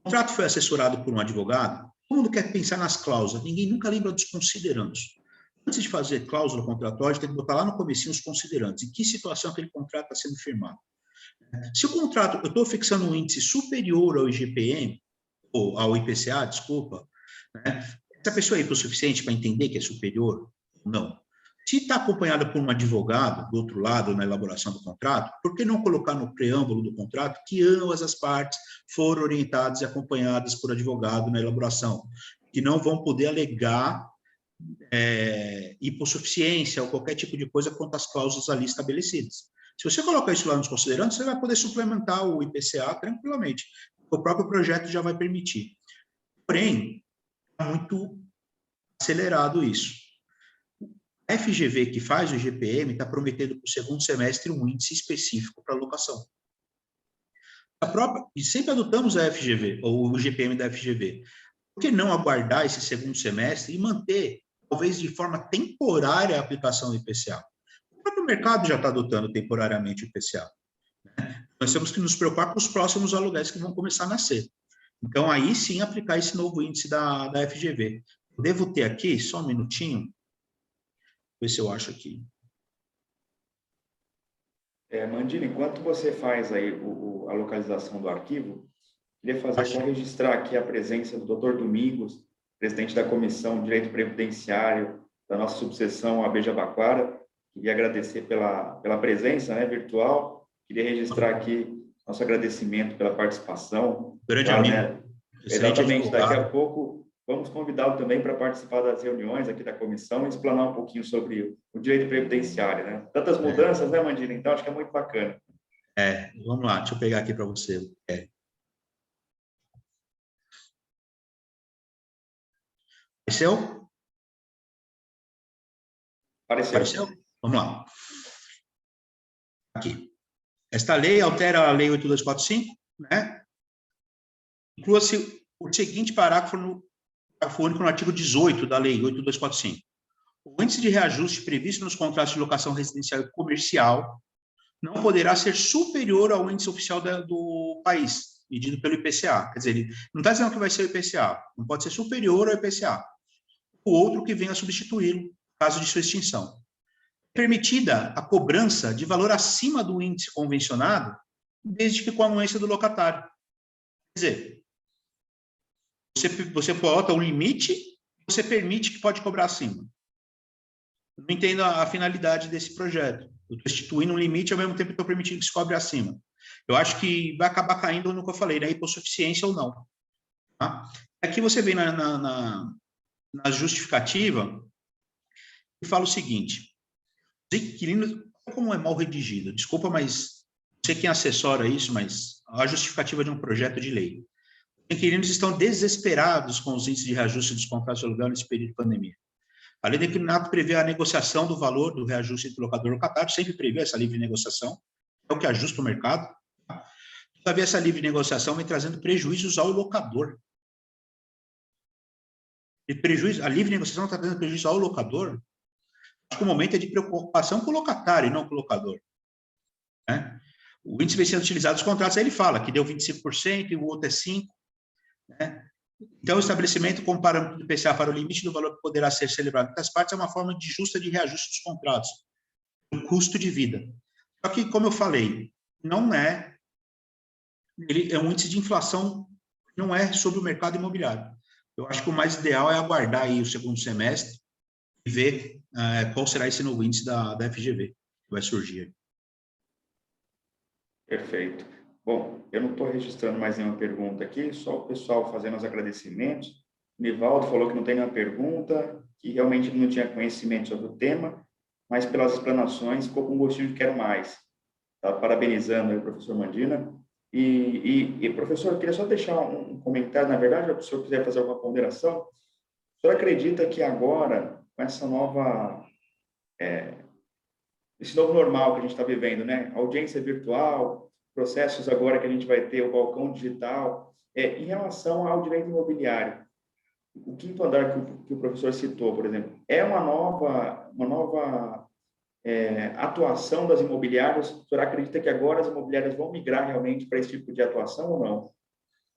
O contrato foi assessorado por um advogado, todo mundo quer pensar nas cláusulas, ninguém nunca lembra dos considerandos. Antes de fazer cláusula contratual, tem que botar lá no comecinho os considerandos, em que situação aquele contrato está sendo firmado. Se o contrato, eu estou fixando um índice superior ao IGPM, ou ao IPCA, desculpa, né? Essa pessoa é hipossuficiente para entender que é superior? Não. Se está acompanhada por um advogado, do outro lado, na elaboração do contrato, por que não colocar no preâmbulo do contrato que ambas as partes foram orientadas e acompanhadas por advogado na elaboração, que não vão poder alegar hipossuficiência ou qualquer tipo de coisa quanto às cláusulas ali estabelecidas. Se você colocar isso lá nos considerandos, você vai poder suplementar o IPCA tranquilamente. O próprio projeto já vai permitir. Porém, é muito acelerado isso. A FGV, que faz o IGPM, está prometendo para o segundo semestre um índice específico para alocação. E sempre adotamos a FGV, ou o IGPM da FGV. Por que não aguardar esse segundo semestre e manter, talvez de forma temporária, a aplicação do IPCA? O próprio mercado já está adotando temporariamente o IPCA. Né? Nós temos que nos preocupar com os próximos aluguéis que vão começar a nascer. Então, aí sim, aplicar esse novo índice da FGV. Eu devo ter aqui, só um minutinho, ver se eu acho aqui. Mandini, enquanto você faz aí a localização do arquivo, queria fazer só registrar aqui a presença do Dr. Domingos, presidente da Comissão de Direito Previdenciário da nossa subseção AB Jabaquara. Queria agradecer pela presença, né, virtual. Queria registrar aqui nosso agradecimento pela participação. Grande amigo. Né? Exatamente. Daqui a pouco vamos convidá-lo também para participar das reuniões aqui da comissão e explanar um pouquinho sobre o direito previdenciário, né? Tantas mudanças, né, Mandina? Então, acho que é muito bacana. Vamos lá, deixa eu pegar aqui para você. Apareceu? Apareceu? Vamos lá. Aqui. Esta lei altera a Lei 8245, né? Inclua-se o seguinte parágrafo único no artigo 18 da Lei 8245. O índice de reajuste previsto nos contratos de locação residencial e comercial não poderá ser superior ao índice oficial do país, medido pelo IPCA. Quer dizer, ele não está dizendo que vai ser o IPCA, não pode ser superior ao IPCA. O outro que venha a substituí-lo, no caso de sua extinção. Permitida a cobrança de valor acima do índice convencionado, desde que com a anuência do locatário. Quer dizer, você bota um limite, você permite que pode cobrar acima. Não entendo a finalidade desse projeto. Eu estou instituindo um limite, ao mesmo tempo estou permitindo que se cobre acima. Eu acho que vai acabar caindo no que eu falei, na hipossuficiência ou não. Tá? Aqui você vem na justificativa e fala o seguinte: os inquilinos, como é mal redigido, desculpa, mas não sei quem assessora isso, mas a justificativa de um projeto de lei. Os inquilinos estão desesperados com os índices de reajuste dos contratos de aluguel nesse período de pandemia. A lei do inquilinato prevê a negociação do valor do reajuste entre locador e locatário, sempre prevê essa livre negociação, é o que ajusta o mercado. Todavia, essa livre negociação vem trazendo prejuízos ao locador. A livre negociação está trazendo prejuízo ao locador. Acho que o momento é de preocupação com o locatário e não com o locador. Né? O índice vem sendo utilizado nos contratos, aí ele fala que deu 25% e o outro é 5%. Né? Então, o estabelecimento com parâmetro do IPCA para o limite do valor que poderá ser celebrado entre as partes é uma forma de justa de reajuste dos contratos, o custo de vida. Só que, como eu falei, ele é um índice de inflação, não é sobre o mercado imobiliário. Eu acho que o mais ideal é aguardar aí o segundo semestre e ver qual será esse novo índice da FGV que vai surgir. Perfeito. Bom, eu não estou registrando mais nenhuma pergunta aqui, só o pessoal fazendo os agradecimentos. O Nivaldo falou que não tem nenhuma pergunta, que realmente não tinha conhecimento sobre o tema, mas pelas explanações ficou com um gostinho de quero mais. Tá parabenizando aí o professor Mandina. E professor, eu queria só deixar um comentário, na verdade, se o professor quiser fazer alguma ponderação. O senhor acredita que agora, com essa esse novo normal que a gente está vivendo, né? Audiência virtual, processos agora que a gente vai ter, o balcão digital, em relação ao direito imobiliário, o quinto andar que o professor citou, por exemplo, é uma nova atuação das imobiliárias? O senhor acredita que agora as imobiliárias vão migrar realmente para esse tipo de atuação ou não?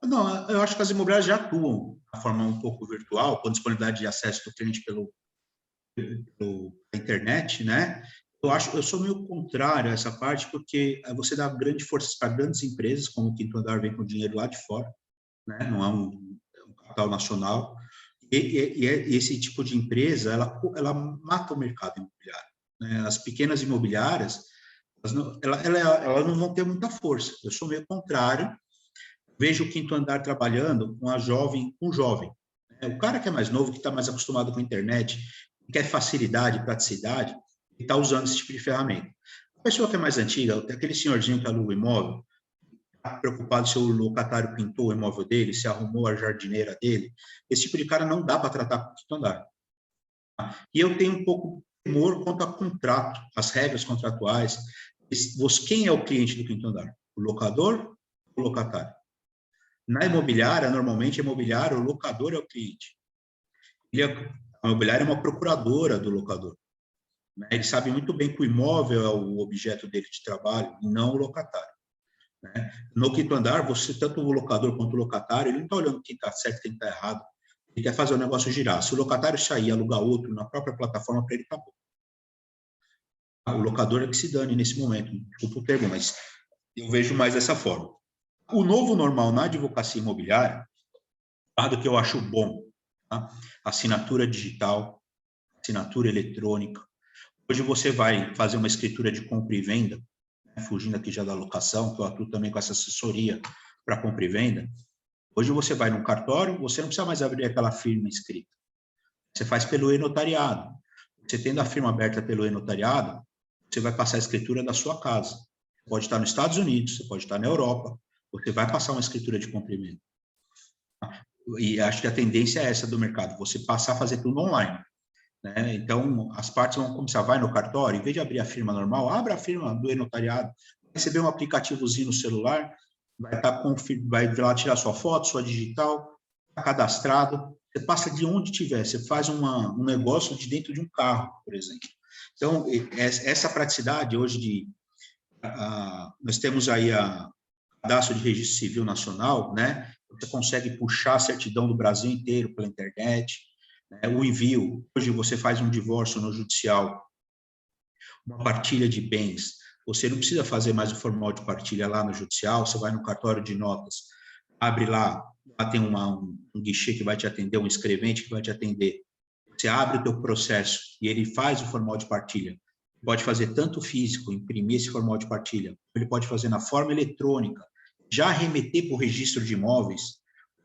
Não, eu acho que as imobiliárias já atuam de forma um pouco virtual, com disponibilidade de acesso do cliente pela internet, né? Eu sou meio contrário a essa parte, porque você dá grande força para grandes empresas, como o Quinto Andar vem com dinheiro lá de fora, né? Não é um capital nacional, e esse tipo de empresa, ela mata o mercado imobiliário. Né? As pequenas imobiliárias, elas não vão ter muita força. Eu sou meio contrário. Vejo o Quinto Andar trabalhando com um jovem. Né? O cara que é mais novo, que está mais acostumado com a internet, quer facilidade, praticidade, e está usando esse tipo de ferramenta. A pessoa que é mais antiga, aquele senhorzinho que aluga o imóvel, está preocupado se o locatário pintou o imóvel dele, se arrumou a jardineira dele, esse tipo de cara não dá para tratar com o Quinto Andar. E eu tenho um pouco de temor quanto a contrato, as regras contratuais. Quem é o cliente do Quinto Andar? O locador ou o locatário? Na imobiliária, normalmente, o locador é o cliente. A imobiliária é uma procuradora do locador. Ele sabe muito bem que o imóvel é o objeto dele de trabalho, e não o locatário. né? No quinto andar, você, tanto o locador quanto o locatário, ele não está olhando quem está certo e quem está errado. Ele quer fazer o negócio girar. Se o locatário sair e alugar outro na própria plataforma, para ele está bom. O locador é que se dane nesse momento, desculpa o termo, mas eu vejo mais dessa forma. O novo normal na advocacia imobiliária, lado que eu acho bom, tá? Assinatura digital, assinatura eletrônica. Hoje você vai fazer uma escritura de compra e venda, né? Fugindo aqui já da locação, que eu atuo também com essa assessoria para compra e venda. Hoje você vai num cartório, você não precisa mais abrir aquela firma escrita. Você faz pelo e-notariado. Você tendo a firma aberta pelo e-notariado, você vai passar a escritura da sua casa. Você pode estar nos Estados Unidos, você pode estar na Europa, você vai passar uma escritura de compra e venda. E acho que a tendência é essa do mercado, você passar a fazer tudo online, né? Então, as partes vão começar, vai no cartório, em vez de abrir a firma normal, abre a firma do e-notariado, receber um aplicativozinho no celular, vai lá tirar sua foto, sua digital, tá cadastrado, você passa de onde tiver, você faz um negócio de dentro de um carro, por exemplo. Então, essa praticidade hoje nós temos aí a cadastro de registro civil nacional, né? Você consegue puxar a certidão do Brasil inteiro pela internet, né? O envio, hoje você faz um divórcio no judicial, uma partilha de bens, você não precisa fazer mais o formal de partilha lá no judicial, você vai no cartório de notas, abre lá tem um guichê que vai te atender, um escrevente que vai te atender, você abre o teu processo e ele faz o formal de partilha. Pode fazer tanto físico, imprimir esse formal de partilha, ele pode fazer na forma eletrônica, já remeter para o registro de imóveis,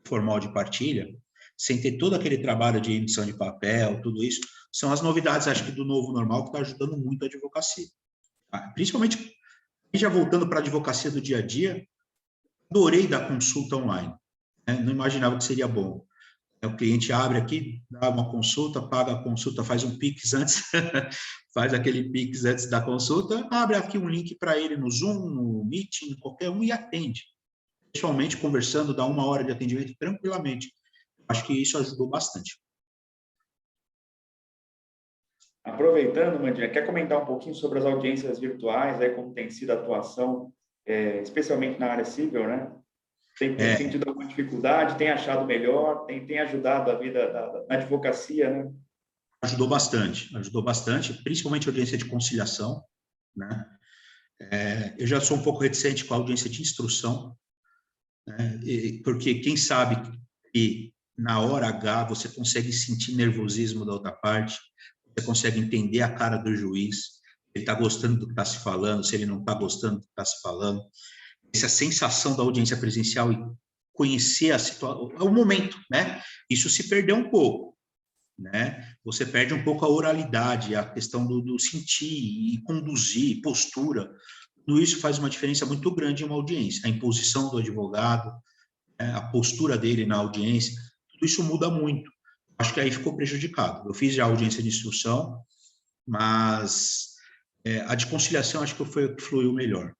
formal de partilha, sem ter todo aquele trabalho de emissão de papel, tudo isso, são as novidades, acho que, do novo normal, que está ajudando muito a advocacia. Principalmente, já voltando para a advocacia do dia a dia, adorei da consulta online, né? Não imaginava que seria bom. O cliente abre aqui, dá uma consulta, paga a consulta, faz um Pix antes, faz aquele Pix antes da consulta, abre aqui um link para ele no Zoom, no Meeting, qualquer um, e atende. Pessoalmente, conversando, dá 1 hora de atendimento tranquilamente. Acho que isso ajudou bastante. Aproveitando, Mandinha, quer comentar um pouquinho sobre as audiências virtuais, aí, como tem sido a atuação, especialmente na área civil, né? Tem sentido alguma dificuldade? Tem achado melhor? Tem ajudado a vida na advocacia, né? Ajudou bastante, principalmente a audiência de conciliação, né? Eu já sou um pouco reticente com a audiência de instrução, né? Porque quem sabe que na hora H você consegue sentir nervosismo da outra parte, você consegue entender a cara do juiz, ele está gostando do que está se falando, se ele não está gostando do que está se falando. Essa sensação da audiência presencial e conhecer a situação, é o momento, né? Isso se perdeu um pouco, né? Você perde um pouco a oralidade, a questão do sentir e conduzir, postura. Tudo isso faz uma diferença muito grande em uma audiência. A imposição do advogado, né? A postura dele na audiência, tudo isso muda muito. Acho que aí ficou prejudicado. Eu fiz já a audiência de instrução, mas a de conciliação acho que foi o que fluiu melhor.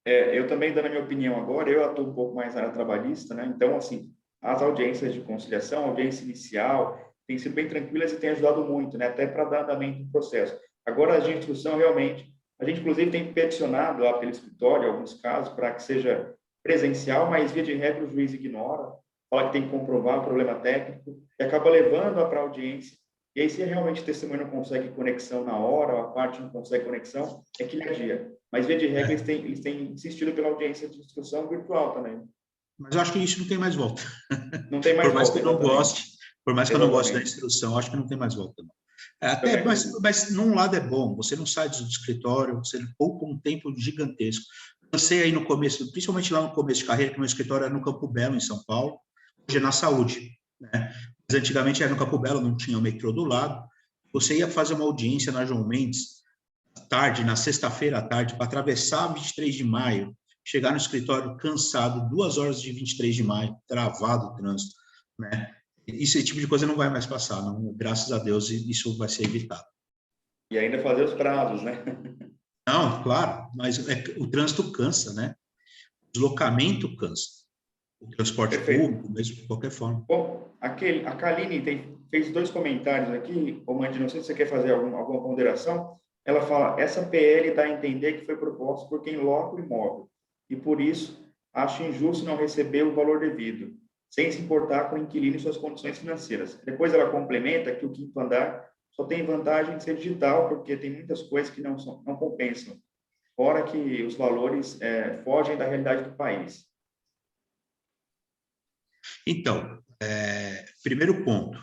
Eu também, dando a minha opinião agora, eu atuo um pouco mais na área trabalhista, né? Então, assim, as audiências de conciliação, audiência inicial, têm sido bem tranquilas e têm ajudado muito, né? Até para dar andamento no processo. Agora, as de instrução, realmente, a gente, inclusive, tem peticionado lá pelo escritório, em alguns casos, para que seja presencial, mas, via de regra, o juiz ignora, fala que tem que comprovar o problema técnico e acaba levando-a para a audiência. E aí, se realmente o testemunho não consegue conexão na hora, ou a parte não consegue conexão, é que ele adia. Mas, via de regra, eles têm insistido pela audiência de instrução virtual também. Mas eu acho que isso não tem mais volta. Não tem mais volta, por mais que eu não goste da instrução, acho que não tem mais volta. Mas num lado é bom, você não sai do escritório, você poupa um tempo gigantesco. Eu sei aí no começo, principalmente lá no começo de carreira, que meu escritório era no Campo Belo, em São Paulo, hoje é na Saúde, né? Mas antigamente era no Campo Belo, não tinha o metrô do lado. Você ia fazer uma audiência na João Mendes, tarde, na sexta-feira à tarde, para atravessar 23 de maio, chegar no escritório cansado, 2 horas de 23 de maio, travado o trânsito, né? Esse tipo de coisa não vai mais passar, não, graças a Deus isso vai ser evitado. E ainda fazer os prazos, né? Não, claro, mas o trânsito cansa, né? O deslocamento cansa. O transporte público, mesmo de qualquer forma. Bom, a Kaline fez 2 comentários aqui. Ô, Mandy, não sei se você quer fazer alguma ponderação. ela fala, essa PL dá a entender que foi proposta por quem loca o imóvel, e por isso acho injusto não receber o valor devido, sem se importar com o inquilino e suas condições financeiras. Depois ela complementa que o quinto andar só tem vantagem de ser digital, porque tem muitas coisas que não compensam, fora que os valores fogem da realidade do país. Então, primeiro ponto,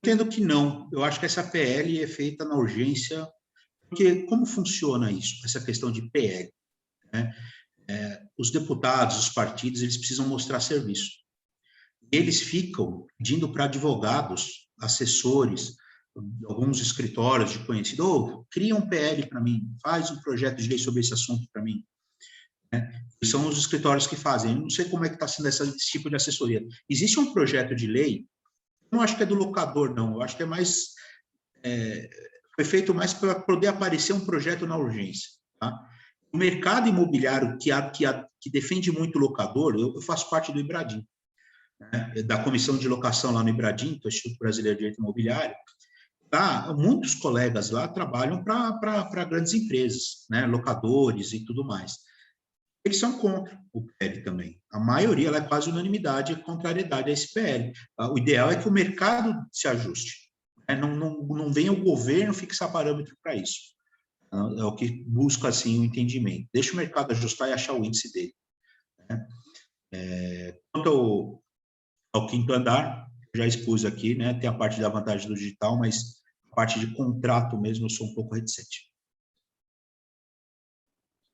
entendo que não, eu acho que essa PL é feita na urgência, porque como funciona isso, essa questão de PL? Né? Os deputados, os partidos, eles precisam mostrar serviço. Eles ficam pedindo para advogados, assessores, alguns escritórios de conhecido, cria um PL para mim, faz um projeto de lei sobre esse assunto para mim. São os escritórios que fazem. Eu não sei como é que está sendo esse tipo de assessoria. Existe um projeto de lei, eu não acho que é do locador, não, eu acho que é mais... foi feito mais para poder aparecer um projeto na urgência. Tá? O mercado imobiliário que defende muito o locador, eu faço parte do IBRADIM, né, da comissão de locação lá no IBRADIM, que é o Instituto Brasileiro de Direito Imobiliário. Tá? Muitos colegas lá trabalham para grandes empresas, né, locadores e tudo mais. Eles são contra o PL também. A maioria, ela é quase unanimidade, contrariedade a esse PL. O ideal é que o mercado se ajuste. Né? Não venha o governo fixar parâmetro para isso. É o que busca, assim, o entendimento. Deixa o mercado ajustar e achar o índice dele. Né? Quanto ao quinto andar, já expus aqui, né? Tem a parte da vantagem do digital, mas a parte de contrato mesmo eu sou um pouco reticente.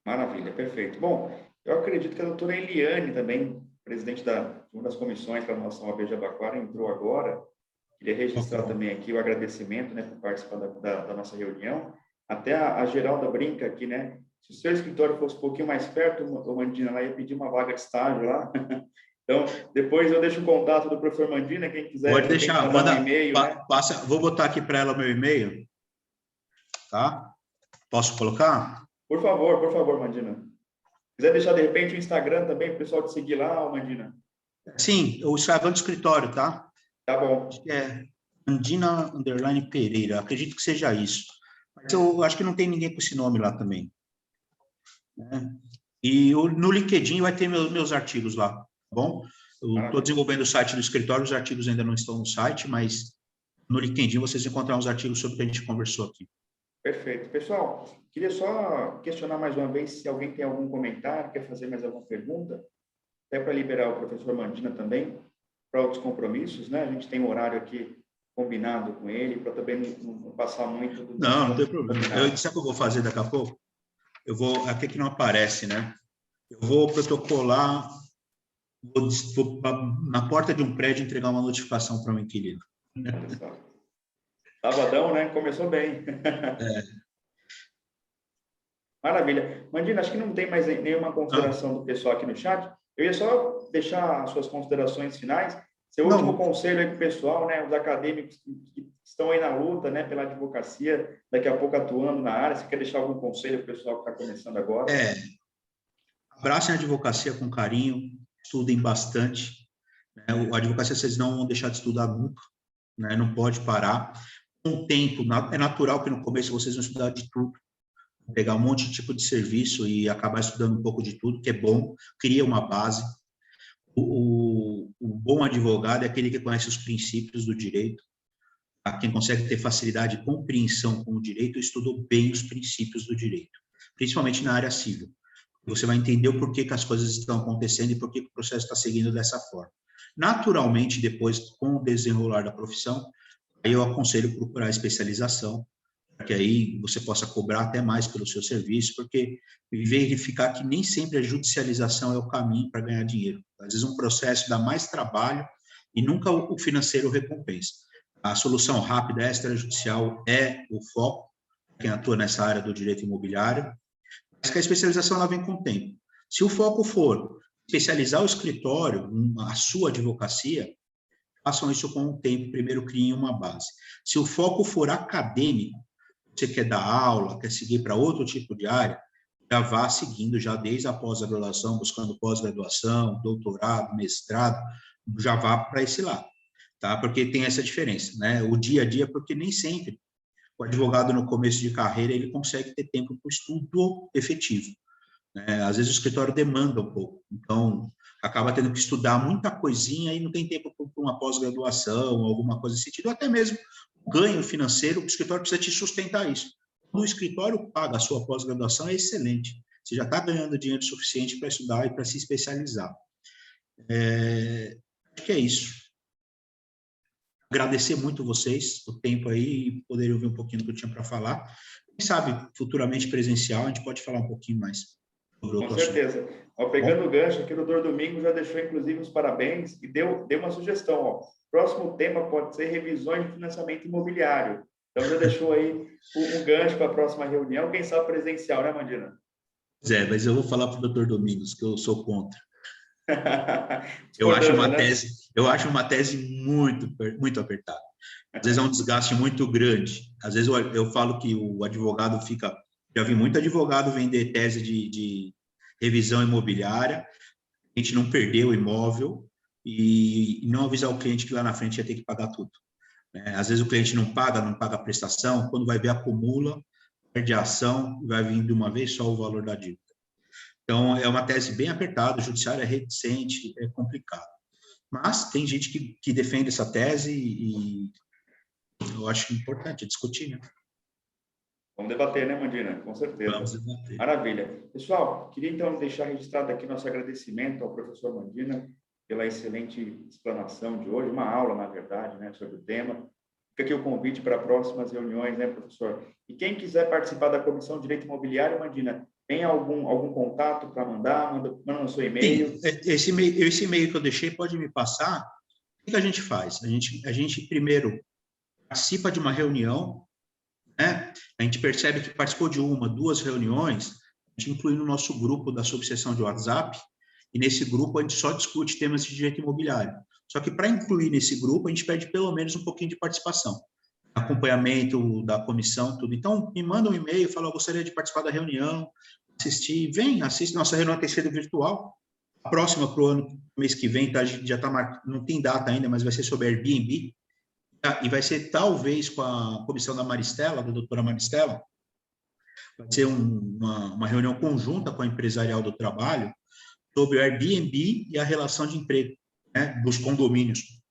Maravilha, perfeito. Bom, eu acredito que a doutora Eliane também, presidente de uma das comissões para a nossa OAB Jabaquara, entrou agora. Queria registrar também aqui o agradecimento, né, por participar da nossa reunião. Até a Geralda brinca aqui, né? Se o seu escritório fosse um pouquinho mais perto, Mandina, ela ia pedir uma vaga de estágio lá. Então, depois eu deixo o contato do professor Mandina, quem quiser. Pode deixar, mandar um e-mail, né? Vou botar aqui para ela o meu e-mail, tá? Posso colocar? Por favor, Mandina. Se quiser deixar, de repente, o Instagram também, para o pessoal te seguir lá, Mandina. Sim, o Instagram do escritório, tá? Tá bom. É Mandina_Pereira, acredito que seja isso. Mas eu acho que não tem ninguém com esse nome lá também. Né? E no LinkedIn vai ter meus artigos lá, tá bom? Eu estou desenvolvendo o site do escritório, os artigos ainda não estão no site, mas no LinkedIn vocês encontrarão os artigos sobre o que a gente conversou aqui. Perfeito. Pessoal, queria só questionar mais uma vez se alguém tem algum comentário, quer fazer mais alguma pergunta, até para liberar o professor Mandina também, para outros compromissos, né? A gente tem um horário aqui combinado com ele, para também não passar muito... Não tem problema. Sabe o que eu vou fazer daqui a pouco? Eu vou... Aqui que não aparece, né? Eu vou protocolar, vou na porta de um prédio entregar uma notificação para um inquilino. Sabadão, né? Começou bem. Maravilha. Mandina, acho que não tem mais nenhuma consideração do pessoal aqui no chat. Eu ia só deixar as suas considerações finais. Seu último conselho aí para o pessoal, né? Os acadêmicos que estão aí na luta, né? Pela advocacia, daqui a pouco atuando na área. Você quer deixar algum conselho para o pessoal que está começando agora? Abracem a advocacia com carinho, estudem bastante. Né? A advocacia vocês não vão deixar de estudar nunca, né? Não pode parar. Com o tempo, é natural que no começo vocês vão estudar de tudo, pegar um monte de tipo de serviço e acabar estudando um pouco de tudo, que é bom, cria uma base. O bom advogado é aquele que conhece os princípios do direito, tá? Quem consegue ter facilidade de compreensão com o direito, estudou bem os princípios do direito, principalmente na área civil. Você vai entender o porquê que as coisas estão acontecendo e por que o processo está seguindo dessa forma. Naturalmente, depois, com o desenrolar da profissão, aí eu aconselho procurar especialização, para que aí você possa cobrar até mais pelo seu serviço, porque verificar que nem sempre a judicialização é o caminho para ganhar dinheiro. Às vezes um processo dá mais trabalho e nunca o financeiro recompensa. A solução rápida extrajudicial é o foco, quem atua nessa área do direito imobiliário, mas que a especialização ela vem com o tempo. Se o foco for especializar o escritório, a sua advocacia, façam isso com o tempo, primeiro criem uma base. Se o foco for acadêmico, você quer dar aula, quer seguir para outro tipo de área, já vá seguindo já desde a pós-graduação, buscando pós-graduação, doutorado, mestrado, já vá para esse lado, tá? Porque tem essa diferença, né? O dia a dia, porque nem sempre o advogado no começo de carreira, ele consegue ter tempo para o estudo efetivo, né? Às vezes o escritório demanda um pouco, então acaba tendo que estudar muita coisinha e não tem tempo para uma pós-graduação, alguma coisa nesse sentido, ou até mesmo ganho financeiro, o escritório precisa te sustentar isso. Quando o escritório paga a sua pós-graduação, é excelente. Você já está ganhando dinheiro suficiente para estudar e para se especializar. Acho que é isso. Agradecer muito vocês, o tempo aí, e poder ouvir um pouquinho do que eu tinha para falar. Quem sabe, futuramente presencial, a gente pode falar um pouquinho mais sobre outro assunto. Com certeza. Ó, pegando o gancho aqui, o doutor Domingos já deixou, inclusive, os parabéns e deu uma sugestão. Ó. Próximo tema pode ser revisões de financiamento imobiliário. Então, já deixou aí um gancho para a próxima reunião, quem sabe presencial, né, Mandina? Pois mas eu vou falar para o doutor Domingos que eu sou contra. Eu acho uma tese muito apertada. Às vezes é um desgaste muito grande. Às vezes eu falo que o advogado fica... Já vi muito advogado vender tese de revisão imobiliária, a gente não perder o imóvel e não avisar o cliente que lá na frente ia ter que pagar tudo. Às vezes o cliente não paga a prestação, quando vai ver acumula, perde a ação e vai vir de uma vez só o valor da dívida. Então, é uma tese bem apertada, o judiciário é reticente, é complicado. Mas tem gente que defende essa tese e eu acho importante discutir, né? Vamos debater, né, Mandina? Com certeza. Vamos debater. Maravilha. Pessoal, queria então deixar registrado aqui nosso agradecimento ao professor Mandina pela excelente explanação de hoje, uma aula, na verdade, né, sobre o tema. Fica aqui o convite para próximas reuniões, né, professor? E quem quiser participar da Comissão de Direito Imobiliário, Mandina, tem algum contato para mandar? Manda no seu e-mail. Esse e-mail que eu deixei pode me passar. O que a gente faz? A gente primeiro participa de uma reunião, né? A gente percebe que participou de uma, duas reuniões, a gente inclui no nosso grupo da subseção de WhatsApp, e nesse grupo a gente só discute temas de direito imobiliário. Só que para incluir nesse grupo, a gente pede pelo menos um pouquinho de participação, acompanhamento da comissão, tudo. Então, me manda um e-mail, fala, eu gostaria de participar da reunião, assistir, assiste, nossa reunião tem sido virtual, a próxima para o ano, mês que vem, tá, já está não tem data ainda, mas vai ser sobre Airbnb, e vai ser talvez com a comissão da Maristela, da doutora Maristela, vai ser uma reunião conjunta com a empresarial do trabalho sobre o Airbnb e a relação de emprego, né, dos condomínios,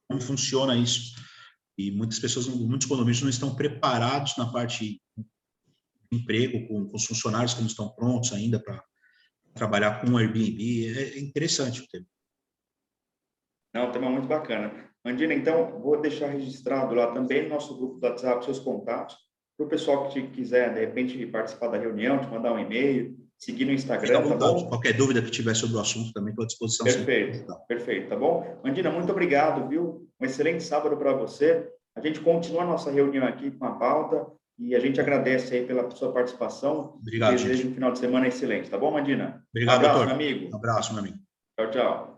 como funciona isso. E muitos condomínios não estão preparados na parte de emprego, com os funcionários que não estão prontos ainda para trabalhar com o Airbnb. É interessante o tema. Não, um tema muito bacana. Mandina, então, vou deixar registrado lá também no nosso grupo do WhatsApp seus contatos, para o pessoal que quiser, de repente, participar da reunião, te mandar um e-mail, seguir no Instagram, tá bom? Qualquer dúvida que tiver sobre o assunto também estou à disposição. Perfeito, tá bom? Mandina, muito obrigado, viu? Um excelente sábado para você. A gente continua a nossa reunião aqui com a pauta e a gente agradece aí pela sua participação. Obrigado, desejo um final de semana excelente, tá bom, Mandina? Obrigado, abraço, doutor. meu amigo. Um abraço, meu amigo. Tchau, tchau.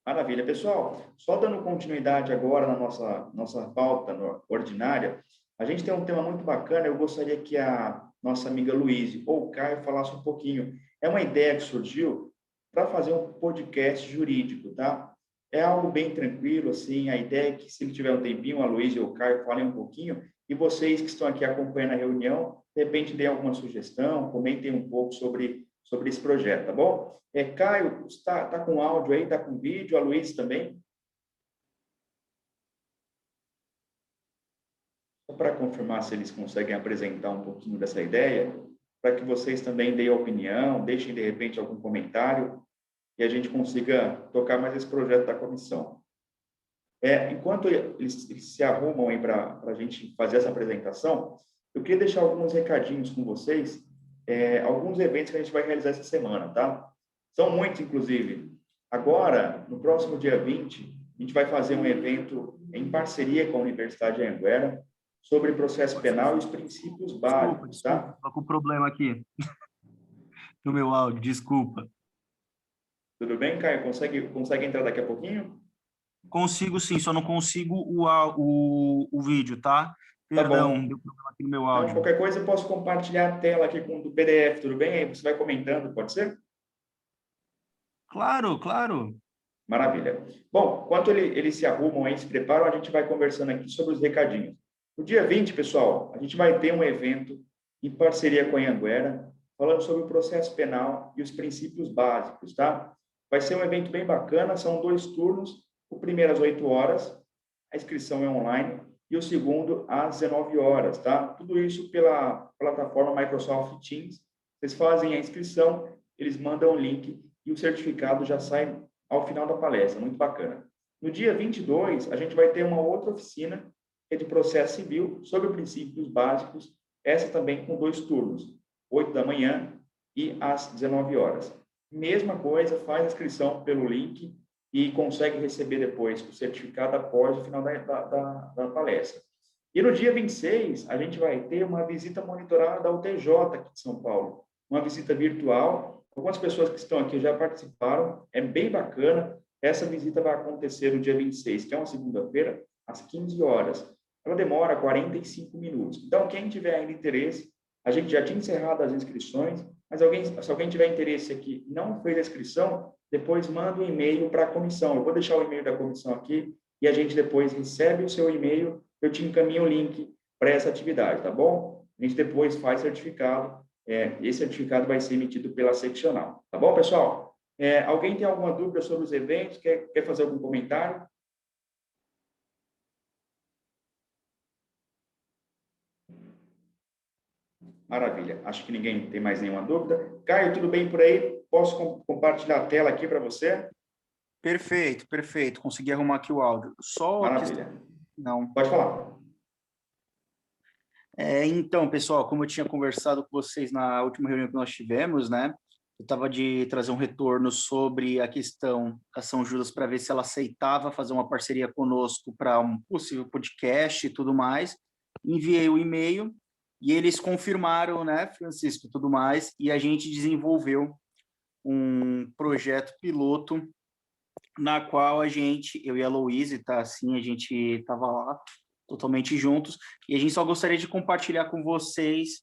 Maravilha, pessoal. Só dando continuidade agora na nossa pauta ordinária, a gente tem um tema muito bacana. Eu gostaria que a nossa amiga Luíse ou o Caio falasse um pouquinho. É uma ideia que surgiu para fazer um podcast jurídico, tá? É algo bem tranquilo, assim. A ideia é que, se ele tiver um tempinho, a Luíse ou o Caio falem um pouquinho, e vocês que estão aqui acompanhando a reunião, de repente deem alguma sugestão, comentem um pouco sobre esse projeto, tá bom? Caio, está com áudio aí, está com vídeo, a Luísa também? Só para confirmar se eles conseguem apresentar um pouquinho dessa ideia, para que vocês também deem opinião, deixem, de repente, algum comentário, e a gente consiga tocar mais esse projeto da comissão. Enquanto eles se arrumam aí para a gente fazer essa apresentação, eu queria deixar alguns recadinhos com vocês, alguns eventos que a gente vai realizar essa semana, tá? São muitos, inclusive. Agora, no próximo dia 20, a gente vai fazer um evento em parceria com a Universidade de Anhanguera sobre processo penal e os princípios básicos, tá? Estou com problema aqui no meu áudio, desculpa. Tudo bem, Caio? Consegue entrar daqui a pouquinho? Consigo sim, só não consigo o vídeo, tá? Perdão, deu problema aqui no meu áudio. Então, qualquer coisa eu posso compartilhar a tela aqui com o do PDF, tudo bem? Aí você vai comentando, pode ser? Claro. Maravilha. Bom, enquanto eles se arrumam aí, se preparam, a gente vai conversando aqui sobre os recadinhos. No dia 20, pessoal, a gente vai ter um evento em parceria com a Anhanguera, falando sobre o processo penal e os princípios básicos, tá? Vai ser um evento bem bacana, são 2 turnos, o primeiro às 8 horas, a inscrição é online, e o segundo às 19 horas, tá? Tudo isso pela plataforma Microsoft Teams. Vocês fazem a inscrição, eles mandam o link e o certificado já sai ao final da palestra, muito bacana. No dia 22, a gente vai ter uma outra oficina, que é de processo civil, sobre princípios básicos, essa também com 2 turnos, 8 da manhã e às 19 horas. Mesma coisa, faz a inscrição pelo link e consegue receber depois o certificado após o final da palestra. E no dia 26, a gente vai ter uma visita monitorada da UTJ aqui de São Paulo, uma visita virtual. Algumas pessoas que estão aqui já participaram, é bem bacana. Essa visita vai acontecer no dia 26, que é uma segunda-feira, às 15 horas. Ela demora 45 minutos. Então, quem tiver ainda interesse, a gente já tinha encerrado as inscrições, mas se alguém tiver interesse aqui e não fez a inscrição, depois manda um e-mail para a comissão. Eu vou deixar o e-mail da comissão aqui e a gente depois recebe o seu e-mail, eu te encaminho o link para essa atividade, tá bom? A gente depois faz certificado. Esse certificado vai ser emitido pela seccional. Tá bom, pessoal? Alguém tem alguma dúvida sobre os eventos? Quer fazer algum comentário? Maravilha. Acho que ninguém tem mais nenhuma dúvida. Caio, tudo bem por aí? Posso compartilhar a tela aqui para você? Perfeito, perfeito. Consegui arrumar aqui o áudio. Só Maravilha. Não. Pode falar. Então, pessoal, como eu tinha conversado com vocês na última reunião que nós tivemos, né? Eu estava de trazer um retorno sobre a questão da São Judas para ver se ela aceitava fazer uma parceria conosco para um possível podcast e tudo mais. Enviei o e-mail e eles confirmaram, né, Francisco, e tudo mais, e a gente desenvolveu um projeto piloto na qual eu e a Louise, tá, assim, a gente estava lá totalmente juntos, e a gente só gostaria de compartilhar com vocês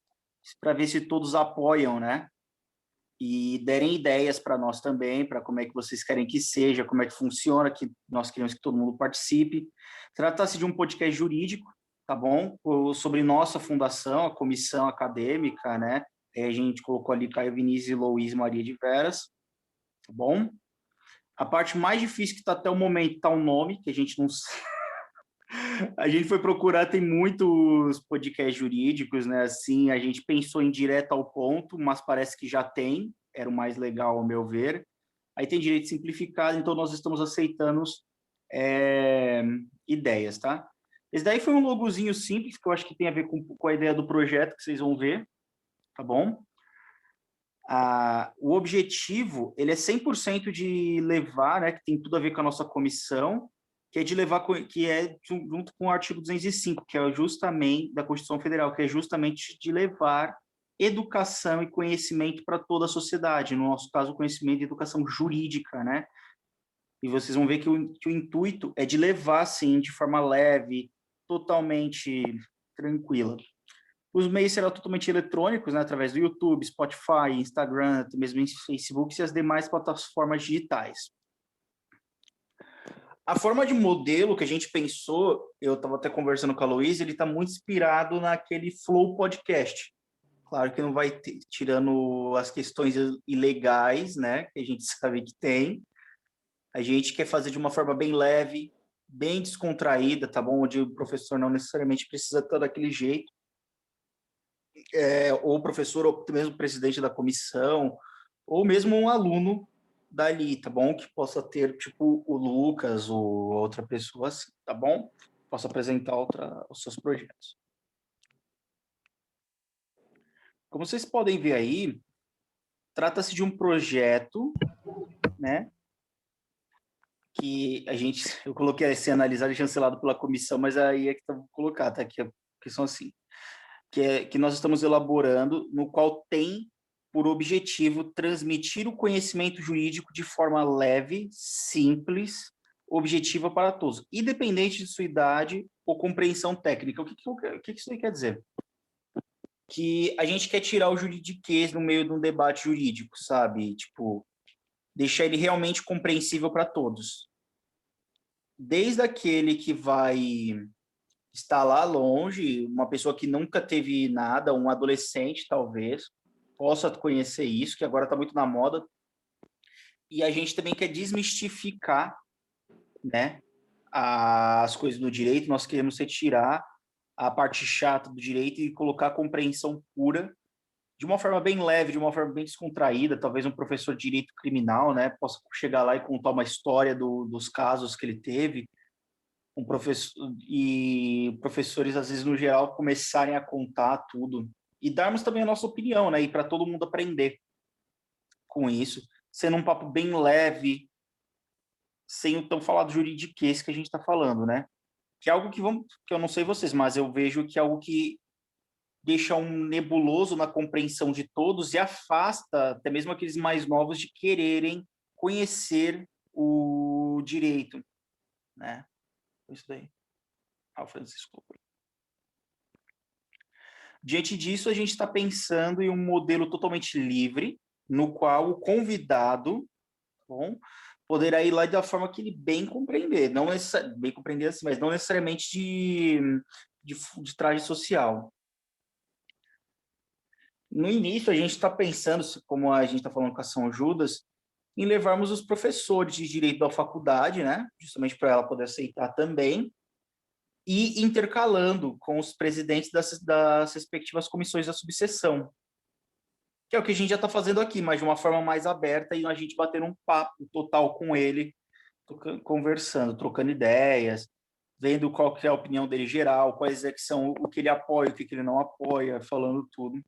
para ver se todos apoiam, né? E derem ideias para nós também, para como é que vocês querem que seja, como é que funciona, que nós queremos que todo mundo participe. Trata-se de um podcast jurídico, tá bom? Sobre nossa fundação, a comissão acadêmica, né? A gente colocou ali Caio Vinícius e Louise Maria de Veras, tá bom? A parte mais difícil que está até o momento está o nome, que a gente não A gente foi procurar, tem muitos podcasts jurídicos, né? Assim, a gente pensou em direto ao ponto, mas parece que já tem, era o mais legal, ao meu ver. Aí tem direito simplificado, então nós estamos aceitando ideias, tá? Esse daí foi um logozinho simples, que eu acho que tem a ver com a ideia do projeto, que vocês vão ver, tá bom? O objetivo, ele é 100% de levar, né, que tem tudo a ver com a nossa comissão, que é de levar, que é junto com o artigo 205, que é justamente da Constituição Federal, que é justamente de levar educação e conhecimento para toda a sociedade, no nosso caso, conhecimento e educação jurídica, né? E vocês vão ver que o intuito é de levar, sim, de forma leve, totalmente tranquila. Os meios serão totalmente eletrônicos, né, através do YouTube, Spotify, Instagram, mesmo Facebook e as demais plataformas digitais. A forma de modelo que a gente pensou, eu estava até conversando com a Luísa, ele está muito inspirado naquele Flow Podcast. Claro que não vai ter, tirando as questões ilegais, né, que a gente sabe que tem. A gente quer fazer de uma forma bem leve, bem descontraída, tá bom? Onde o professor não necessariamente precisa estar daquele jeito. Ou o professor, ou mesmo o presidente da comissão, ou mesmo um aluno dali, tá bom? Que possa ter, tipo, o Lucas ou outra pessoa assim, tá bom? Possa apresentar os seus projetos. Como vocês podem ver aí, trata-se de um projeto, né? Que eu coloquei assim, analisado e chancelado pela comissão, mas aí é que tá colocado, tá aqui a questão assim, que nós estamos elaborando, no qual tem por objetivo transmitir o conhecimento jurídico de forma leve, simples, objetiva para todos, independente de sua idade ou compreensão técnica. O que isso aí quer dizer? Que a gente quer tirar o juridiquês no meio de um debate jurídico, sabe? Tipo, deixar ele realmente compreensível para todos. Desde aquele que vai estar lá longe, uma pessoa que nunca teve nada, um adolescente, talvez, possa conhecer isso, que agora está muito na moda. E a gente também quer desmistificar, né, as coisas do direito. Nós queremos retirar a parte chata do direito e colocar a compreensão pura, de uma forma bem leve, de uma forma bem descontraída. Talvez um professor de direito criminal, né, possa chegar lá e contar uma história dos casos que ele teve. Um professor e professores, às vezes, no geral, começarem a contar tudo e darmos também a nossa opinião, né, e para todo mundo aprender com isso, sendo um papo bem leve, sem o tão falado juridiquês que a gente está falando, né? Que é algo que eu não sei vocês, mas eu vejo que é algo que deixa um nebuloso na compreensão de todos e afasta até mesmo aqueles mais novos de quererem conhecer o direito, né? Isso daí. Francisco. Diante disso, a gente está pensando em um modelo totalmente livre, no qual o convidado, bom, poderá ir lá da forma que ele bem compreender, não bem compreender assim, mas não necessariamente de traje social. No início, a gente está pensando, como a gente está falando com a São Judas, em levarmos os professores de direito da faculdade, né, justamente para ela poder aceitar também, e intercalando com os presidentes das respectivas comissões da subseção, que é o que a gente já está fazendo aqui, mas de uma forma mais aberta e a gente batendo um papo total com ele, conversando, trocando ideias, vendo qual que é a opinião dele geral, quais é que são o que ele apoia, o que ele não apoia, falando tudo.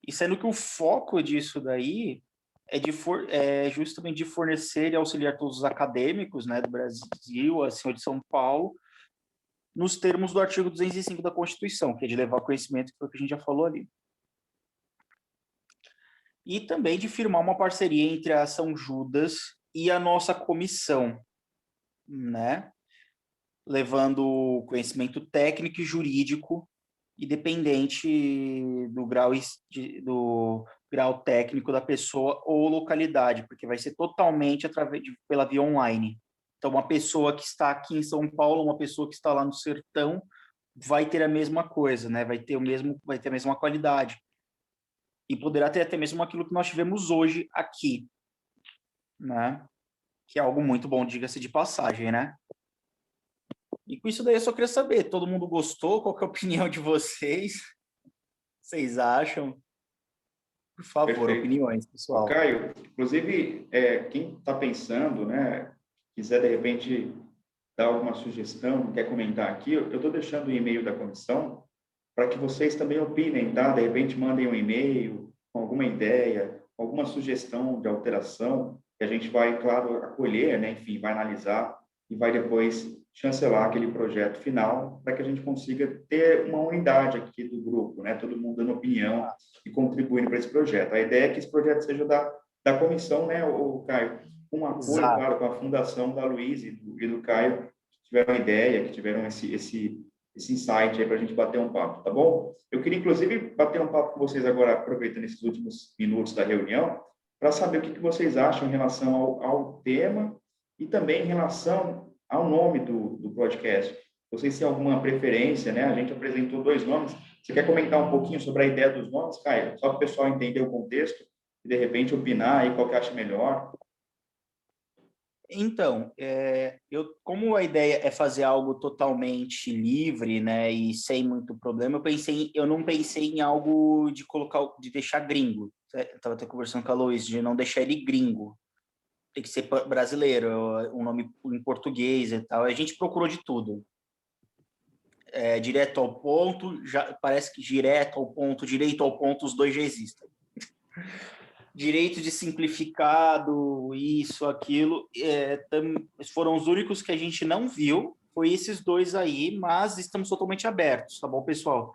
E sendo que o foco disso daí é justamente de fornecer e auxiliar todos os acadêmicos, né, do Brasil, assim, de São Paulo, nos termos do artigo 205 da Constituição, que é de levar conhecimento, que foi o que a gente já falou ali. E também de firmar uma parceria entre a São Judas e a nossa comissão, né? Levando conhecimento técnico e jurídico, independente do grau técnico da pessoa ou localidade, porque vai ser totalmente pela via online. Então, uma pessoa que está aqui em São Paulo, uma pessoa que está lá no sertão, vai ter a mesma coisa, né? Vai ter a mesma qualidade. E poderá ter até mesmo aquilo que nós tivemos hoje aqui, né? Que é algo muito bom, diga-se de passagem, né? E com isso daí eu só queria saber, todo mundo gostou? Qual que é a opinião de vocês? Vocês acham? Por favor, Perfeito. opiniões, pessoal. Caio, inclusive, quem está pensando, né, quiser de repente dar alguma sugestão, quer comentar aqui, eu estou deixando o e-mail da comissão para que vocês também opinem, tá? De repente mandem um e-mail com alguma ideia, alguma sugestão de alteração, que a gente vai, claro, acolher, né? Enfim, vai analisar e vai depois chancelar aquele projeto final para que a gente consiga ter uma unidade aqui do grupo, né? Todo mundo dando opinião e contribuindo para esse projeto. A ideia é que esse projeto seja da comissão, né, o Caio, com apoio, Exato. claro, com a fundação da Luiz e do Caio, que tiveram a ideia, que tiveram esse insight aí para a gente bater um papo, tá bom? Eu queria, inclusive, bater um papo com vocês agora, aproveitando esses últimos minutos da reunião, para saber o que vocês acham em relação ao tema e também em relação ao nome do podcast. Vocês têm alguma preferência, né? A gente apresentou 2 nomes. Você quer comentar um pouquinho sobre a ideia dos nomes, Caio? Só para o pessoal entender o contexto e, de repente, opinar aí qual que acha melhor. Então, como a ideia é fazer algo totalmente livre, né, e sem muito problema, eu não pensei em algo de deixar gringo. Eu estava até conversando com a Luiz, de não deixar ele gringo. Tem que ser brasileiro, um nome em português e tal. A gente procurou de tudo. Direto ao ponto, já parece que direto ao ponto, os dois já existem. Direito de simplificado, isso, aquilo, foram os únicos que a gente não viu, foi esses 2 aí, mas estamos totalmente abertos, tá bom, pessoal?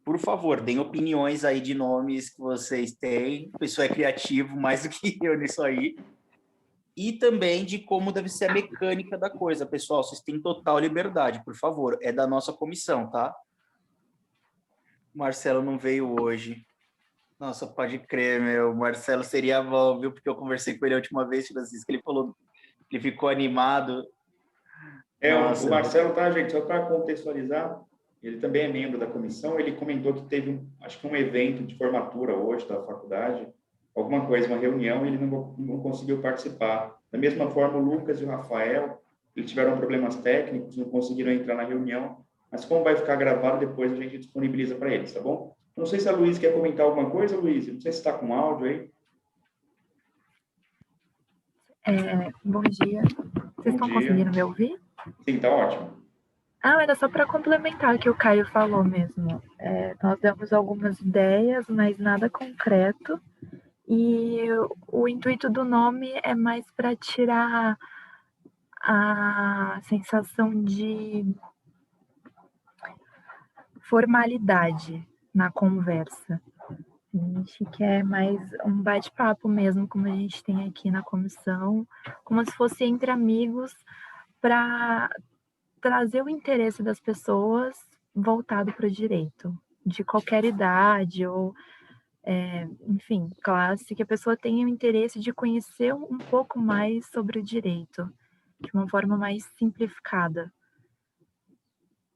Por favor, deem opiniões aí de nomes que vocês têm, o pessoal é criativo mais do que eu nisso aí, e também de como deve ser a mecânica da coisa, pessoal, vocês têm total liberdade, por favor, é da nossa comissão, tá? O Marcelo não veio hoje. Nossa, pode crer, meu. O Marcelo seria bom, viu? Porque eu conversei com ele a última vez, Francisco, ele falou que ele ficou animado. O Nossa, Marcelo, tá, gente? Só para contextualizar, ele também é membro da comissão. Ele comentou que teve, acho que um evento de formatura hoje da faculdade, alguma coisa, uma reunião, e ele não conseguiu participar. Da mesma forma, o Lucas e o Rafael, eles tiveram problemas técnicos, não conseguiram entrar na reunião, mas como vai ficar gravado, depois a gente disponibiliza para eles, tá bom? Não sei se a Luísa quer comentar alguma coisa, Luísa. Não sei se está com áudio aí. Bom dia. Vocês Bom estão dia. conseguindo me ouvir? Sim, tá ótimo. Era só para complementar o que o Caio falou mesmo. Nós demos algumas ideias, mas nada concreto. E o intuito do nome é mais para tirar a sensação de formalidade na conversa. A gente quer mais um bate-papo mesmo, como a gente tem aqui na comissão, como se fosse entre amigos, para trazer o interesse das pessoas voltado para o direito, de qualquer idade ou, enfim, classe, que a pessoa tenha o interesse de conhecer um pouco mais sobre o direito, de uma forma mais simplificada.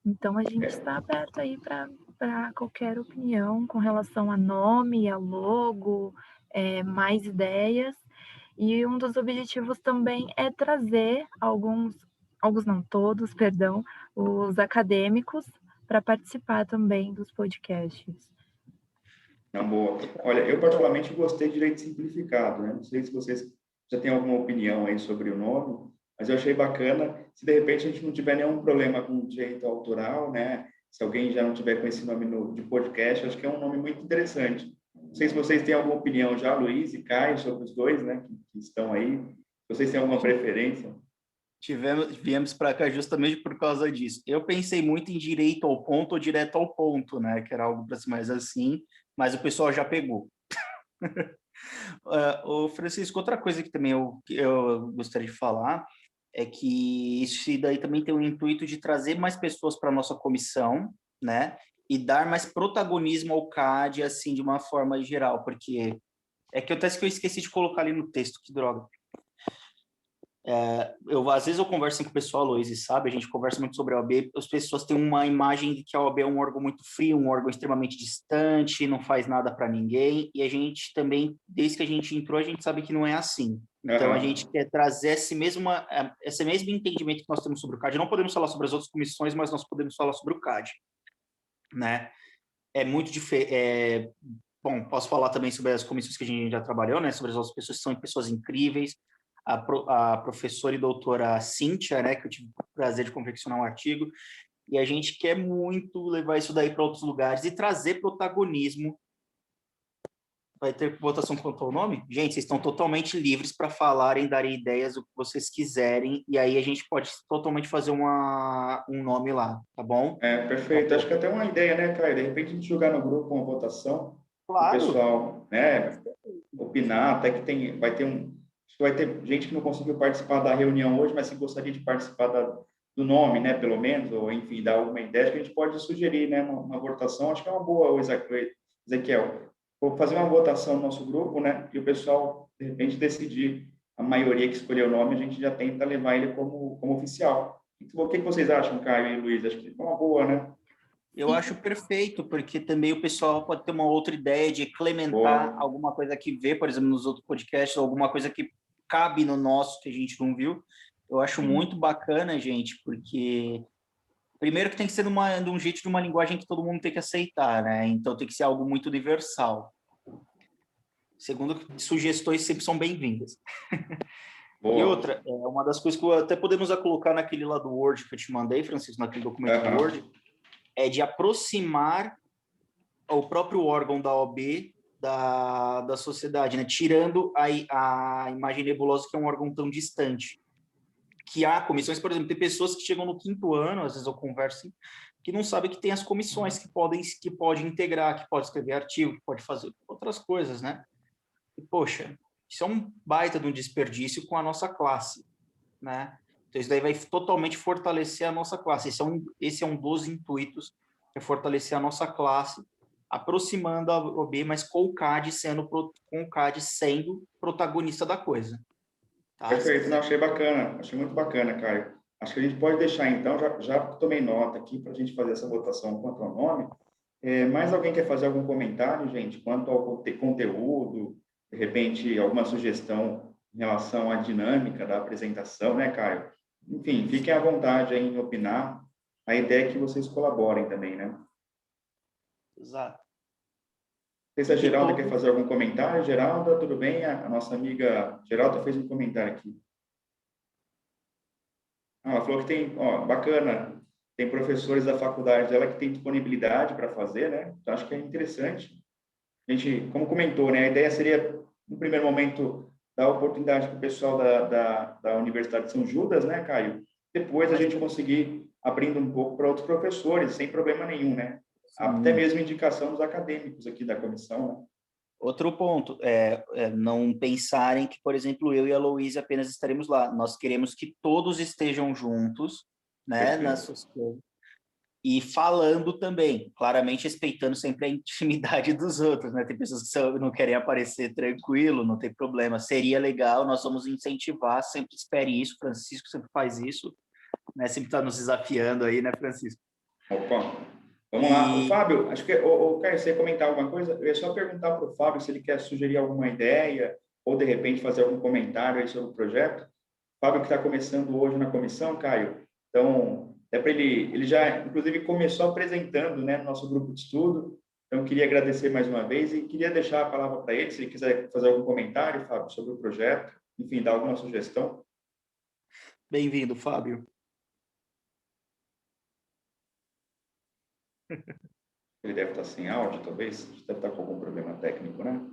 Então, a gente está aberto aí para qualquer opinião com relação a nome, a logo, mais ideias. E um dos objetivos também é trazer alguns não todos, perdão, os acadêmicos para participar também dos podcasts. Não, boa. Olha, eu particularmente gostei de direito simplificado, né? Não sei se vocês já têm alguma opinião aí sobre o nome, mas eu achei bacana. Se de repente a gente não tiver nenhum problema com direito autoral, né? Se alguém já não tiver com esse nome de podcast, acho que é um nome muito interessante. Não sei se vocês têm alguma opinião já, Luiz e Caio, sobre os dois, né? Que estão aí. Se vocês têm alguma preferência? Viemos para cá justamente por causa disso. Eu pensei muito em direito ao ponto ou direto ao ponto, né? Que era algo para ser mais assim, mas o pessoal já pegou. O Francisco, outra coisa que também eu gostaria de falar é que isso daí também tem o intuito de trazer mais pessoas para a nossa comissão, né? E dar mais protagonismo ao CAD, assim, de uma forma geral, porque é que eu esqueci de colocar ali no texto, que droga. Às vezes eu converso com o pessoal, Luiz, sabe? A gente conversa muito sobre a OAB, as pessoas têm uma imagem de que a OAB é um órgão muito frio, um órgão extremamente distante, não faz nada para ninguém, e a gente também, desde que a gente entrou, a gente sabe que não é assim. Então, a gente quer trazer esse mesmo entendimento que nós temos sobre o CAD. Não podemos falar sobre as outras comissões, mas nós podemos falar sobre o CAD, né? É muito diferente. Bom, posso falar também sobre as comissões que a gente já trabalhou, né? Sobre as outras pessoas que são pessoas incríveis. A professora e doutora Cíntia, né, que eu tive o prazer de confeccionar um artigo, e a gente quer muito levar isso daí para outros lugares e trazer protagonismo. Vai ter votação quanto ao nome? Gente, vocês estão totalmente livres para falarem, darem ideias, o que vocês quiserem, e aí a gente pode totalmente fazer um nome lá, tá bom? Perfeito. Acho que até uma ideia, né, Caio? De repente a gente jogar no grupo uma votação, Claro. o pessoal, né, opinar, até que vai ter gente que não conseguiu participar da reunião hoje, mas que gostaria de participar do nome, né, pelo menos, ou enfim, dar alguma ideia, que a gente pode sugerir, né, uma votação. Acho que é uma boa, Ezequiel. Vou fazer uma votação no nosso grupo, né, e o pessoal, de repente, decidir a maioria que escolheu o nome, a gente já tenta levar ele como oficial. O que vocês acham, Caio e Luiz? Acho que é uma boa, né? Eu acho perfeito, porque também o pessoal pode ter uma outra ideia de implementar alguma coisa que vê, por exemplo, nos outros podcasts, alguma coisa que cabe no nosso, que a gente não viu. Eu acho muito bacana, gente, porque primeiro que tem que ser de um jeito, de uma linguagem que todo mundo tem que aceitar, né? Então tem que ser algo muito universal. Segundo, sugestões sempre são bem-vindas. E outra, uma das coisas que até podemos colocar naquele lá do Word que eu te mandei, Francisco, naquele documento do Word, é de aproximar o próprio órgão da OAB da sociedade, né? Tirando a imagem nebulosa que é um órgão tão distante. Que há comissões, por exemplo, tem pessoas que chegam no 5º ano, às vezes eu converso, que não sabem que tem as comissões que podem integrar, que pode escrever artigo, que pode fazer outras coisas, né? E, poxa, isso é um baita de um desperdício com a nossa classe, né? Então, isso daí vai totalmente fortalecer a nossa classe. Esse é um dos intuitos, é fortalecer a nossa classe, aproximando a OAB, mas com o CAD sendo protagonista da coisa. Tá? Perfeito, não, achei bacana, achei muito bacana, Caio. Acho que a gente pode deixar, então, já tomei nota aqui para a gente fazer essa votação quanto ao nome. Mais alguém quer fazer algum comentário, gente, quanto ao conteúdo, de repente, alguma sugestão em relação à dinâmica da apresentação, né, Caio? Enfim, fiquem à vontade aí em opinar. A ideia é que vocês colaborem também, né? Exato. Não sei se a Geralda quer fazer algum comentário. Geralda, tudo bem? A nossa amiga Geralda fez um comentário aqui. Ela falou que tem, ó, bacana, tem professores da faculdade dela que tem disponibilidade para fazer, né? Então, acho que é interessante. A gente, como comentou, né? A ideia seria, no primeiro momento, dar oportunidade para o pessoal da Universidade de São Judas, né, Caio? Depois a gente conseguir abrindo um pouco para outros professores, sem problema nenhum, né? Até mesmo indicação dos acadêmicos aqui da comissão, né? Outro ponto, não pensarem que, por exemplo, eu e a Louise apenas estaremos lá. Nós queremos que todos estejam juntos, né, nas suas coisas. E falando também, claramente respeitando sempre a intimidade dos outros, né? Tem pessoas que não querem aparecer tranquilo, não tem problema. Seria legal, nós vamos incentivar, sempre espere isso, Francisco sempre faz isso, né? Sempre está nos desafiando aí, né, Francisco? Opa, vamos lá. O Fábio, acho que, Caio, você ia comentar alguma coisa? Eu ia só perguntar para o Fábio se ele quer sugerir alguma ideia ou, de repente, fazer algum comentário aí sobre o projeto. Fábio, que está começando hoje na comissão, Caio, então, é para ele já, inclusive, começou apresentando, né, no nosso grupo de estudo, então, queria agradecer mais uma vez e queria deixar a palavra para ele, se ele quiser fazer algum comentário, Fábio, sobre o projeto, enfim, dar alguma sugestão. Bem-vindo, Fábio. Ele deve estar sem áudio, talvez, deve estar com algum problema técnico, né?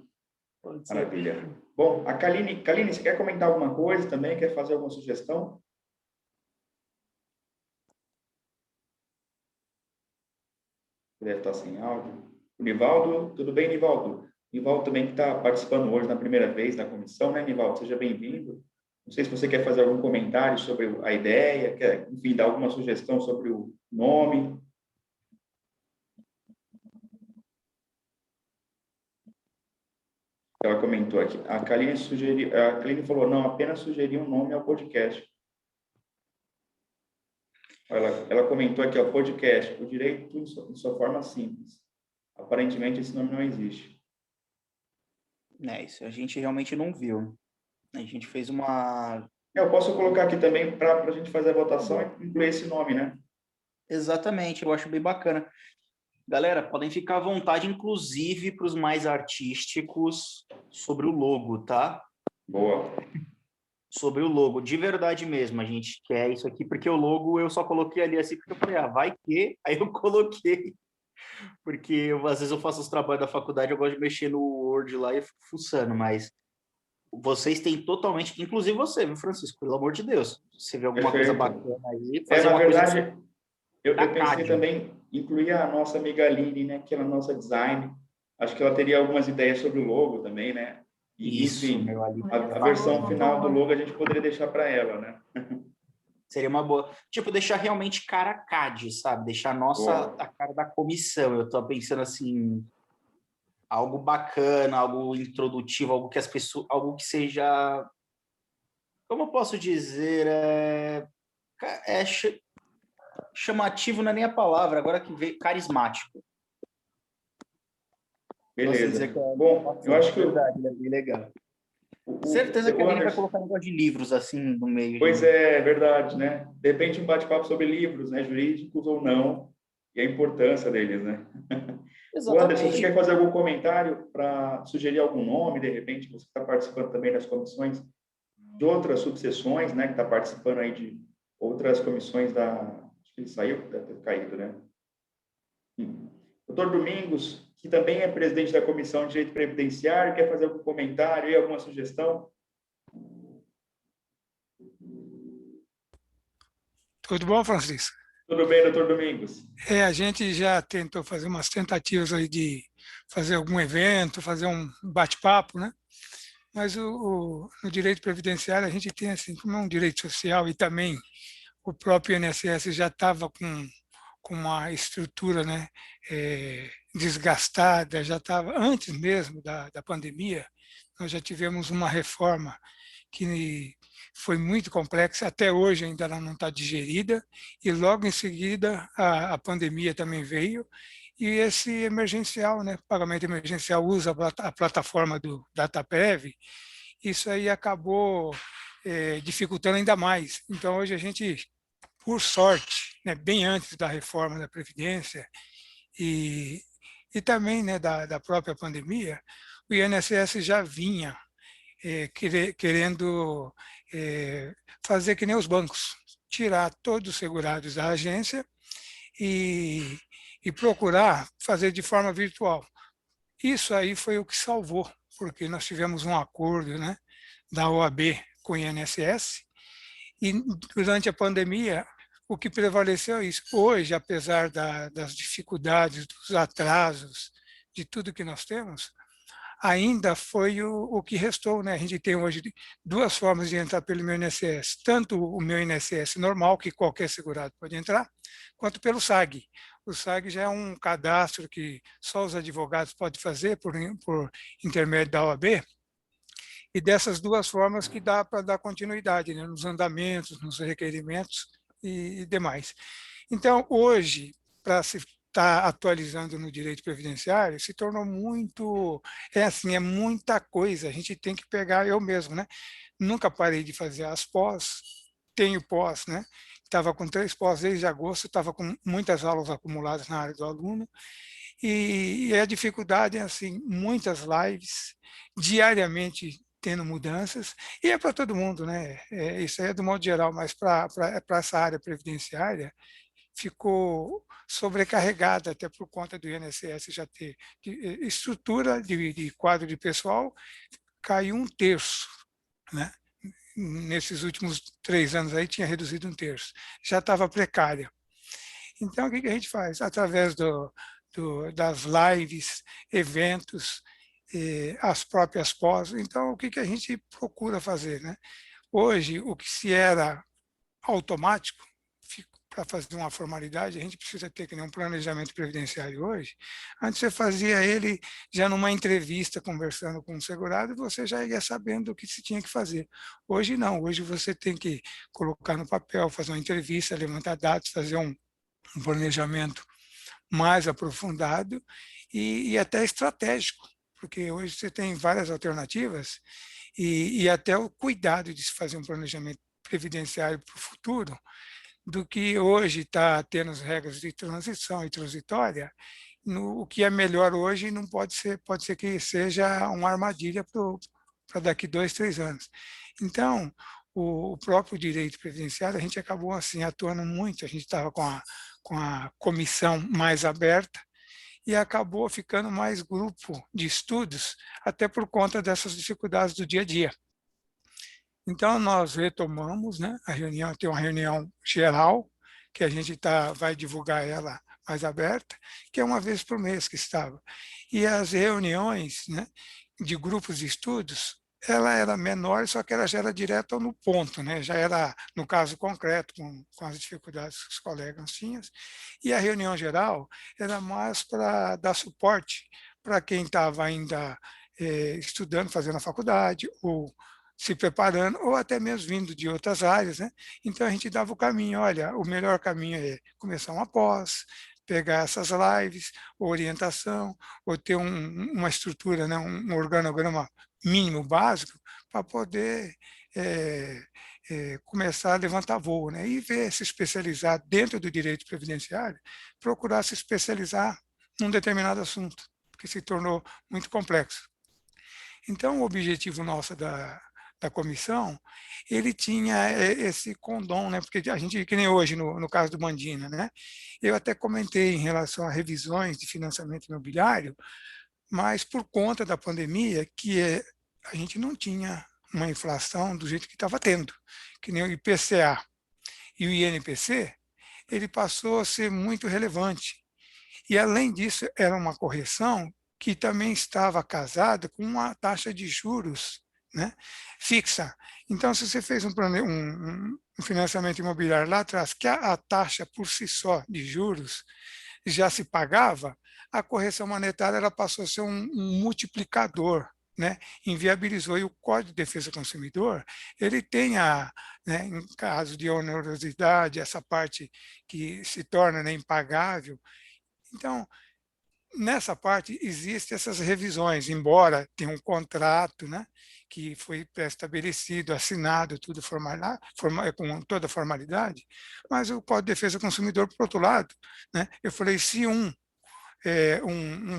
Maravilha. Bom, a Kaline, você quer comentar alguma coisa também? Quer fazer alguma sugestão? Deve estar sem áudio. O Nivaldo, tudo bem, Nivaldo? Nivaldo também que está participando hoje na primeira vez da comissão, né, Nivaldo? Seja bem-vindo. Não sei se você quer fazer algum comentário sobre a ideia, quer, enfim, dar alguma sugestão sobre o nome. Ela comentou aqui. A Kaline falou, não, apenas sugerir um nome ao podcast. Ela comentou aqui, ó, podcast, o direito em sua forma simples. Aparentemente, esse nome não existe. Isso a gente realmente não viu. A gente fez uma... Eu posso colocar aqui também, para a gente fazer a votação e incluir esse nome, né? Exatamente, eu acho bem bacana. Galera, podem ficar à vontade, inclusive para os mais artísticos, sobre o logo, tá? Boa. Sobre o logo, de verdade mesmo, a gente quer isso aqui, porque o logo eu só coloquei ali assim, porque eu falei, vai que... Aí eu coloquei, porque às vezes eu faço os trabalhos da faculdade, eu gosto de mexer no Word lá e fico fuçando, mas vocês têm totalmente, inclusive você, viu, Francisco? Pelo amor de Deus, se você vê alguma coisa bacana aí, fazer na uma verdade, coisa... eu pensei também em incluir a nossa amiga Aline, né, que é a nossa design. Acho que ela teria algumas ideias sobre o logo também, né? E, Isso, enfim, meu ali. a versão final do logo a gente poderia deixar para ela, né? Seria uma boa. Tipo, deixar realmente cara a CAD, sabe? Deixar a cara da comissão. Eu tô pensando assim, algo bacana, algo introdutivo, algo que as pessoas, algo que seja, como eu posso dizer, chamativo não é nem a palavra, agora que veio, carismático. Beleza. Bom, eu acho que... Verdade, é bem legal. Certeza que a gente vai colocar um negócio de livros assim no meio. Pois é, verdade, né? De repente um bate-papo sobre livros, né? Jurídicos ou não, e a importância deles, né? O Anderson, você quer fazer algum comentário para sugerir algum nome, de repente, você está participando também das comissões de outras subseções, né? Que está participando aí de outras comissões da... Acho que ele saiu, deve ter caído, né? Doutor Domingos, que também é presidente da Comissão de Direito Previdenciário, quer fazer algum comentário e alguma sugestão? Tudo bom, Francisco? Tudo bem, doutor Domingos? A gente já tentou fazer umas tentativas aí de fazer algum evento, fazer um bate-papo, né? Mas no direito previdenciário a gente tem, assim, como é um direito social e também o próprio INSS já estava com uma estrutura, né, desgastada, já estava, antes mesmo da pandemia, nós já tivemos uma reforma que foi muito complexa, até hoje ainda ela não está digerida, e logo em seguida a pandemia também veio, e esse emergencial, né, pagamento emergencial usa a plataforma do DataPrev, isso aí acabou dificultando ainda mais. Então, hoje a gente, por sorte, né, bem antes da reforma da Previdência e, e também, né, da própria pandemia, o INSS já vinha querendo fazer que nem os bancos, tirar todos os segurados da agência e, e procurar fazer de forma virtual. Isso aí foi o que salvou, porque nós tivemos um acordo, né, da OAB com o INSS, e durante a pandemia, o que prevaleceu é isso. Hoje, apesar das dificuldades, dos atrasos, de tudo que nós temos, ainda foi o que restou, né? A gente tem hoje duas formas de entrar pelo meu INSS, tanto o meu INSS normal, que qualquer segurado pode entrar, quanto pelo SAG. O SAG já é um cadastro que só os advogados podem fazer por intermédio da OAB, e dessas duas formas que dá para dar continuidade, né? Nos andamentos, nos requerimentos e demais. Então, hoje, para se estar atualizando no direito previdenciário, se tornou muito, assim, é muita coisa, a gente tem que pegar eu mesmo, né? Nunca parei de fazer as pós, tenho pós, né? Estava com 3 pós desde agosto, estava com muitas aulas acumuladas na área do aluno, e a dificuldade é, assim, muitas lives, diariamente tendo mudanças, e é para todo mundo, né? Isso aí é do modo geral, mas para essa área previdenciária, ficou sobrecarregada, até por conta do INSS já ter estrutura de quadro de pessoal, caiu 1/3, né? Nesses últimos 3 anos aí tinha reduzido 1/3, já estava precária. Então, o que a gente faz? Através das lives, eventos, as próprias pós. Então, o que a gente procura fazer, né? Hoje, o que se era automático, para fazer uma formalidade, a gente precisa ter que nem um planejamento previdenciário hoje. Antes você fazia ele já numa entrevista, conversando com o segurado, e você já ia sabendo o que se tinha que fazer. Hoje não, hoje você tem que colocar no papel, fazer uma entrevista, levantar dados, fazer um planejamento mais aprofundado e até estratégico, porque hoje você tem várias alternativas e até o cuidado de se fazer um planejamento previdenciário para o futuro, do que hoje está tendo as regras de transição e transitória, o que é melhor hoje não pode ser que seja uma armadilha para daqui 2, 3 anos. Então, o próprio direito previdenciário, a gente acabou assim atuando muito, a gente estava com a comissão mais aberta e acabou ficando mais grupo de estudos, até por conta dessas dificuldades do dia a dia. Então, nós retomamos, né, a reunião, tem uma reunião geral, que a gente vai divulgar ela mais aberta, que é uma vez por mês que estava. E as reuniões, né, de grupos de estudos, ela era menor, só que ela já era direto no ponto, né? Já era no caso concreto, com as dificuldades que os colegas tinham. E a reunião geral era mais para dar suporte para quem estava ainda estudando, fazendo a faculdade, ou se preparando, ou até mesmo vindo de outras áreas, né? Então a gente dava o caminho, olha, o melhor caminho é começar uma pós, pegar essas lives, orientação, ou ter uma estrutura, né? Um organograma mínimo básico para poder começar a levantar voo, né? E ver, se especializar dentro do direito previdenciário, procurar se especializar num determinado assunto, que se tornou muito complexo. Então, o objetivo nosso da comissão, ele tinha esse condom, né? Porque a gente, que nem hoje, no caso do Mandina, né? Eu até comentei em relação a revisões de financiamento imobiliário, mas por conta da pandemia, a gente não tinha uma inflação do jeito que estava tendo, que nem o IPCA e o INPC, ele passou a ser muito relevante. E, além disso, era uma correção que também estava casada com uma taxa de juros, né, fixa. Então, se você fez um financiamento imobiliário lá atrás, que a taxa por si só de juros já se pagava, a correção monetária ela passou a ser um multiplicador, né? Inviabilizou. E o Código de Defesa do Consumidor, ele tem né, em caso de onerosidade, essa parte que se torna, né, impagável. Então, nessa parte, existem essas revisões, embora tenha um contrato, né, que foi pré-estabelecido, assinado, tudo com toda a formalidade, mas o Código de Defesa do Consumidor, por outro lado, né, eu falei, se um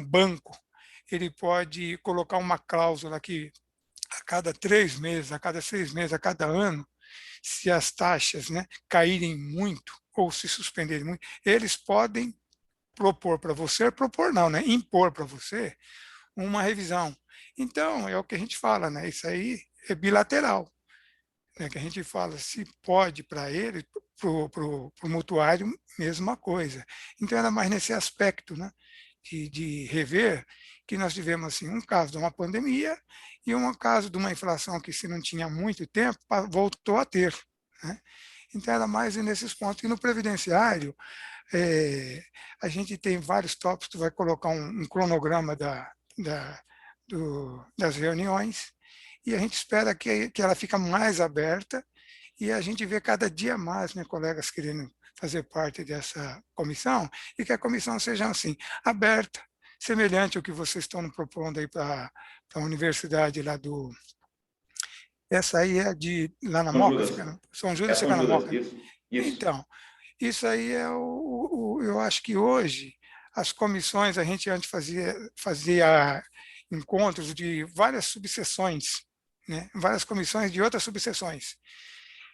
banco ele pode colocar uma cláusula que a cada 3 meses, a cada 6 meses, a cada ano, se as taxas, né, caírem muito ou se suspenderem muito, eles podem propor para você, propor não, né, impor para você uma revisão. Então, é o que a gente fala, né, isso aí é bilateral, né, que a gente fala, se pode para ele, para o mutuário, mesma coisa. Então, era mais nesse aspecto, né, de rever, que nós tivemos assim, um caso de uma pandemia e um caso de uma inflação que, se não tinha muito tempo, voltou a ter. Né? Então, era mais nesses pontos. E no previdenciário, a gente tem vários tópicos, tu vai colocar um cronograma das reuniões, e a gente espera que ela fique mais aberta, e a gente vê cada dia mais, né, colegas querendo fazer parte dessa comissão, e que a comissão seja assim, aberta, semelhante ao que vocês estão propondo aí para a universidade lá do... Essa aí é de lá na São Moca, Judas. São Judas São fica na Judas, Moca. isso. Então, isso aí é eu acho que hoje as comissões, a gente antes fazia encontros de várias subseções, né? Várias comissões de outras subseções.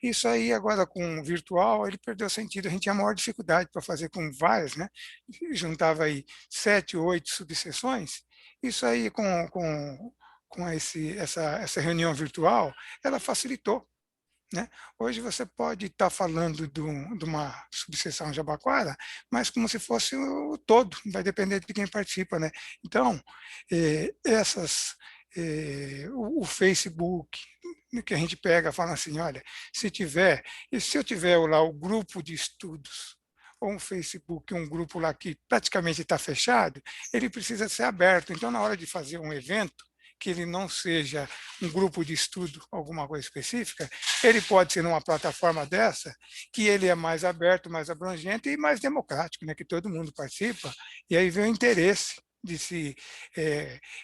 Isso aí agora com o virtual, ele perdeu sentido, a gente tinha maior dificuldade para fazer com várias, né? Juntava aí 7, 8 subseções, isso aí com essa reunião virtual, ela facilitou. Né? Hoje você pode estar falando de uma subseção Jabaquara, mas como se fosse o todo, vai depender de quem participa. Né? Então, o Facebook, que a gente pega, fala assim, olha, se eu tiver lá o grupo de estudos, ou um Facebook, um grupo lá que praticamente está fechado, ele precisa ser aberto. Então, na hora de fazer um evento, que ele não seja um grupo de estudo, alguma coisa específica, ele pode ser numa plataforma dessa, que ele é mais aberto, mais abrangente e mais democrático, né, que todo mundo participa, e aí vem o interesse de se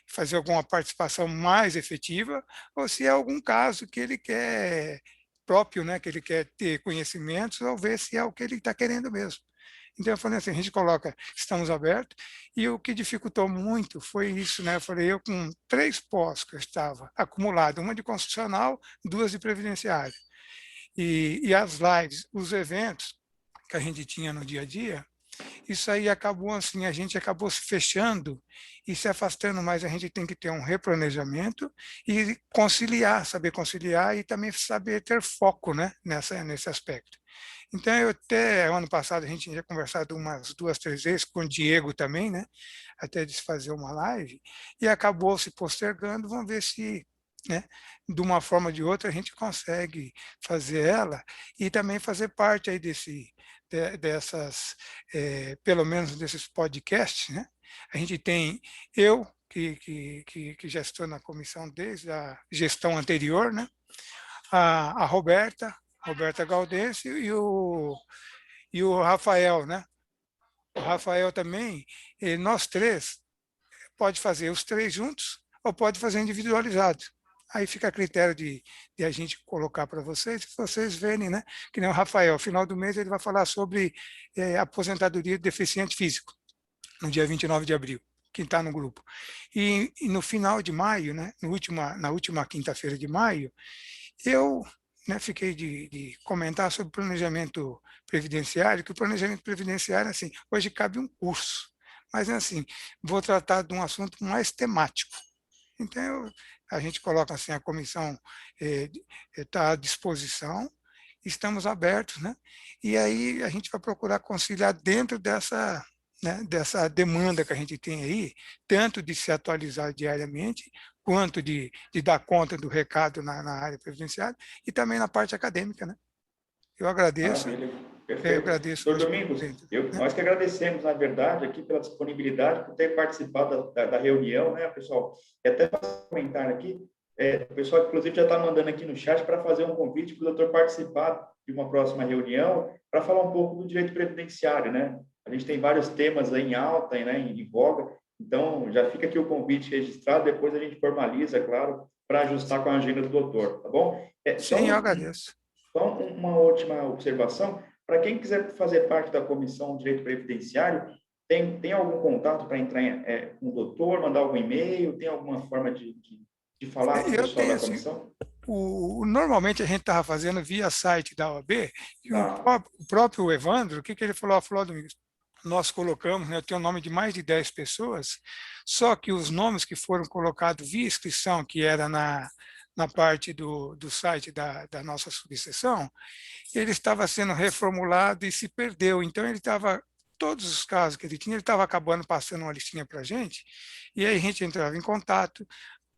fazer alguma participação mais efetiva, ou se é algum caso que ele quer próprio, né, que ele quer ter conhecimentos, ou ver se é o que ele está querendo mesmo. Então, eu falei assim, a gente coloca, estamos abertos, e o que dificultou muito foi isso, né? Eu falei, eu com 3 pós que eu estava acumulado, uma de constitucional, 2 de previdenciário. E as lives, os eventos que a gente tinha no dia a dia, isso aí acabou assim, a gente acabou se fechando e se afastando, mas a gente tem que ter um replanejamento e saber conciliar e também saber ter foco, né, nesse aspecto. Então, eu até, ano passado, a gente tinha conversado umas 2, 3 vezes com o Diego também, né, até de se fazer uma live, e acabou se postergando, vamos ver se, né, de uma forma ou de outra, a gente consegue fazer ela e também fazer parte aí dessas, pelo menos desses podcasts, né? A gente tem eu, que já estou na comissão desde a gestão anterior, né? A Roberta Gaudêncio e o Rafael, né? O Rafael também, nós 3, pode fazer os 3 juntos ou pode fazer individualizado. Aí fica a critério de a gente colocar para vocês verem, né? Que nem o Rafael, final do mês ele vai falar sobre aposentadoria de deficiente físico, no dia 29 de abril, quem está no grupo. E no final de maio, né? Na última quinta-feira de maio, eu, né, fiquei de comentar sobre planejamento previdenciário, que o planejamento previdenciário, assim, hoje cabe um curso, mas assim, vou tratar de um assunto mais temático. Então, a gente coloca assim, a comissão está à disposição, estamos abertos, né? E aí a gente vai procurar conciliar dentro dessa, né, dessa demanda que a gente tem aí, tanto de se atualizar diariamente, quanto de dar conta do recado na área previdenciária, e também na parte acadêmica, né? Eu agradeço. Maravilha. Perfeito. Eu agradeço. Doutor Domingos, nós que agradecemos, na verdade, aqui pela disponibilidade, por ter participado da reunião, né, pessoal? E até para comentar aqui, o pessoal, inclusive, já está mandando aqui no chat para fazer um convite para o doutor participar de uma próxima reunião para falar um pouco do direito previdenciário, né? A gente tem vários temas aí em alta, né, em voga, então já fica aqui o convite registrado, depois a gente formaliza, claro, para ajustar com a agenda do doutor, tá bom? Sim, eu agradeço. Só uma última observação, para quem quiser fazer parte da Comissão de Direito Previdenciário, tem algum contato para entrar com o doutor, mandar algum e-mail, tem alguma forma de falar com o pessoal da comissão? Normalmente a gente estava fazendo via site da OAB, e o próprio Evandro, o que ele falou? Falou, Domingos, nós colocamos, né, eu tenho o nome de mais de 10 pessoas, só que os nomes que foram colocados via inscrição, que era na parte do site da nossa subseção, ele estava sendo reformulado e se perdeu. Então, ele estava, todos os casos que ele tinha, ele estava acabando passando uma listinha para a gente, e aí a gente entrava em contato,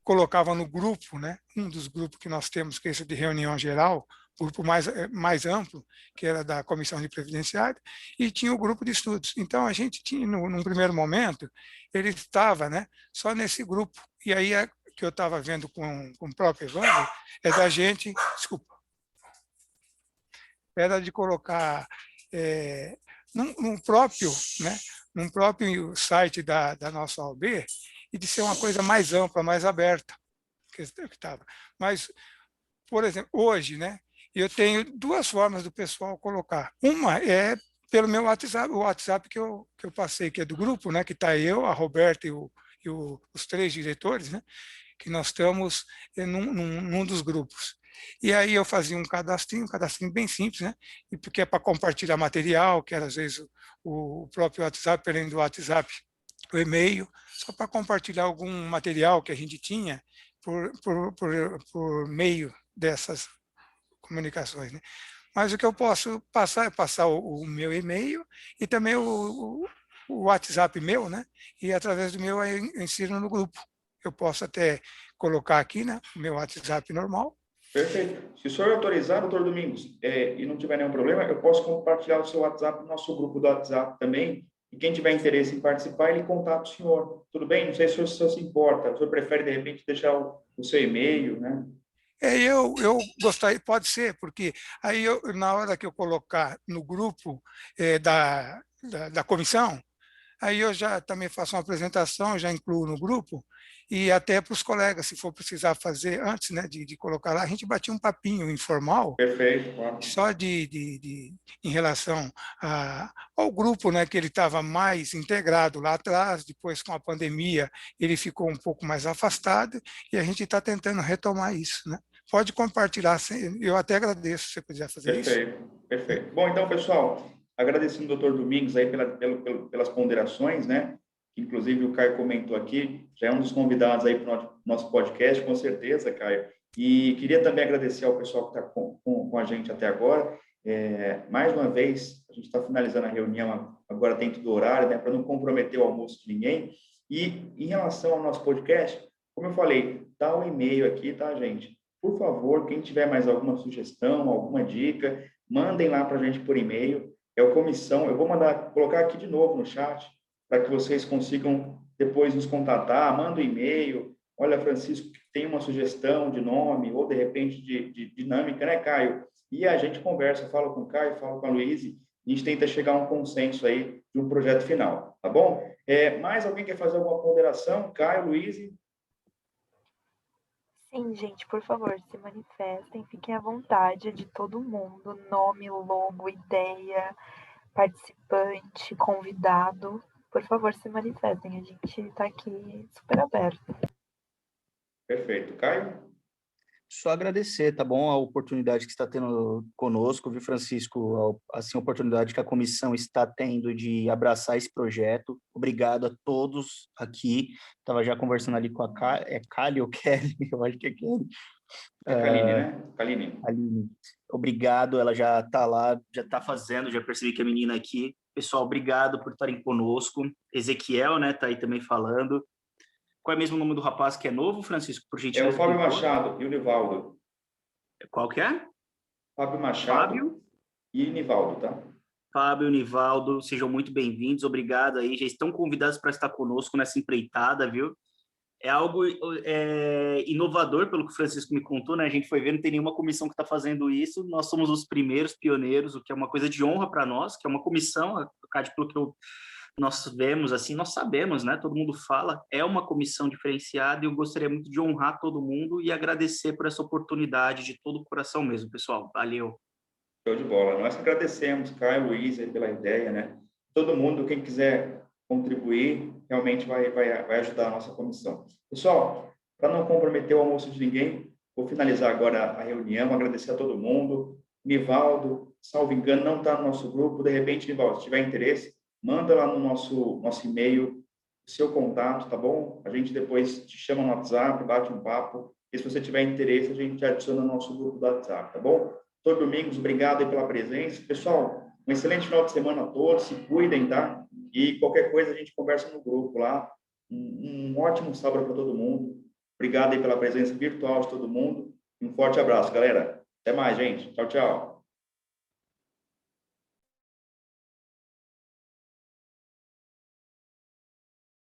colocava no grupo, né, um dos grupos que nós temos, que é esse de reunião geral, grupo mais amplo, que era da Comissão de Previdenciário, e tinha o grupo de estudos. Então, a gente tinha, num primeiro momento, ele estava, né, só nesse grupo. E aí, que eu estava vendo com o próprio Evandro, da gente, era de colocar num próprio site da nossa OAB, e de ser uma coisa mais ampla, mais aberta, que estava. Mas, por exemplo, hoje, né, eu tenho duas formas do pessoal colocar. Uma é pelo meu WhatsApp, o WhatsApp que eu passei, que é do grupo, né, que está eu, a Roberta e os 3 diretores, né, que nós estamos num dos grupos. E aí eu fazia um cadastrinho bem simples, né, e porque é para compartilhar material, que era às vezes o próprio WhatsApp, além do WhatsApp, o e-mail, só para compartilhar algum material que a gente tinha por meio dessas comunicações, né? Mas o que eu posso passar é passar o meu e-mail e também o WhatsApp meu, né? E através do meu eu insiro no grupo. Eu posso até colocar aqui, né, o meu WhatsApp normal. Perfeito. Se o senhor autorizar, doutor Domingos, e não tiver nenhum problema, eu posso compartilhar o seu WhatsApp no nosso grupo do WhatsApp também, e quem tiver interesse em participar, ele contata o senhor. Tudo bem? Não sei se o senhor se importa. O senhor prefere, de repente, deixar o seu e-mail, né? Eu gostaria, pode ser, porque aí na hora que eu colocar no grupo da comissão, aí eu já também faço uma apresentação, já incluo no grupo, e até para os colegas, se for precisar fazer antes, né, de colocar lá, a gente batia um papinho informal. Perfeito, claro. Só em relação ao grupo, né, que ele estava mais integrado lá atrás, depois com a pandemia ele ficou um pouco mais afastado, e a gente está tentando retomar isso, né? Pode compartilhar, eu até agradeço se você quiser fazer isso. Perfeito. Bom, então, pessoal, agradecendo o doutor Domingos aí pelas ponderações, né? Inclusive o Caio comentou aqui, já é um dos convidados aí para o nosso podcast, com certeza, Caio. E queria também agradecer ao pessoal que está com a gente até agora. Mais uma vez, a gente está finalizando a reunião agora dentro do horário, né, para não comprometer o almoço de ninguém. E em relação ao nosso podcast, como eu falei, dá um e-mail aqui, tá, gente? Por favor, quem tiver mais alguma sugestão, alguma dica, mandem lá para a gente por e-mail. É o comissão, eu vou colocar aqui de novo no chat, para que vocês consigam depois nos contatar, manda um e-mail. Olha, Francisco, tem uma sugestão de nome, ou de repente de dinâmica, né, Caio? E a gente conversa, fala com o Caio, fala com a Luíse, a gente tenta chegar a um consenso aí de um projeto final, tá bom? Mais alguém quer fazer alguma ponderação? Caio, Luíse? Sim, gente, por favor, se manifestem, fiquem à vontade de todo mundo, nome, logo, ideia, participante, convidado. Por favor, se manifestem, a gente está aqui super aberto. Perfeito. Caio? Só agradecer, tá bom, a oportunidade que está tendo conosco, viu, Francisco? Assim, a oportunidade que a comissão está tendo de abraçar esse projeto. Obrigado a todos aqui. Estava já conversando ali com a Kali ou Kelly? Eu acho que é Kelly. Kaline, né? Kaline. Obrigado, ela já está lá, já está fazendo, já percebi que a menina aqui. Pessoal, obrigado por estarem conosco. Ezequiel, né, está aí também falando. Qual é mesmo o nome do rapaz que é novo, Francisco? Por gentileza. É o Fábio Machado e o Nivaldo. Qual que é? Fábio Machado e Nivaldo, tá? Fábio, Nivaldo, sejam muito bem-vindos, obrigado aí, já estão convidados para estar conosco nessa empreitada, viu? É algo inovador, pelo que o Francisco me contou, né? A gente foi ver, não tem nenhuma comissão que está fazendo isso, nós somos os primeiros pioneiros, o que é uma coisa de honra para nós, que é uma comissão, Cádio, pelo que nós vemos, assim, nós sabemos, né? Todo mundo fala, é uma comissão diferenciada e eu gostaria muito de honrar todo mundo e agradecer por essa oportunidade de todo o coração mesmo, pessoal. Valeu. Show de bola. Nós agradecemos, Caio, Luiz, aí, pela ideia, né? Todo mundo, quem quiser contribuir, realmente vai ajudar a nossa comissão. Pessoal, para não comprometer o almoço de ninguém, vou finalizar agora a reunião, agradecer a todo mundo. Nivaldo, salvo engano, não está no nosso grupo. De repente, Nivaldo, se tiver interesse, manda lá no nosso e-mail o seu contato, tá bom? A gente depois te chama no WhatsApp, bate um papo. E se você tiver interesse, a gente te adiciona no nosso grupo do WhatsApp, tá bom? Doutor Domingos, obrigado aí pela presença. Pessoal, um excelente final de semana a todos, se cuidem, tá? E qualquer coisa a gente conversa no grupo lá. Um ótimo sábado para todo mundo. Obrigado aí pela presença virtual de todo mundo. Um forte abraço, galera. Até mais, gente. Tchau, tchau.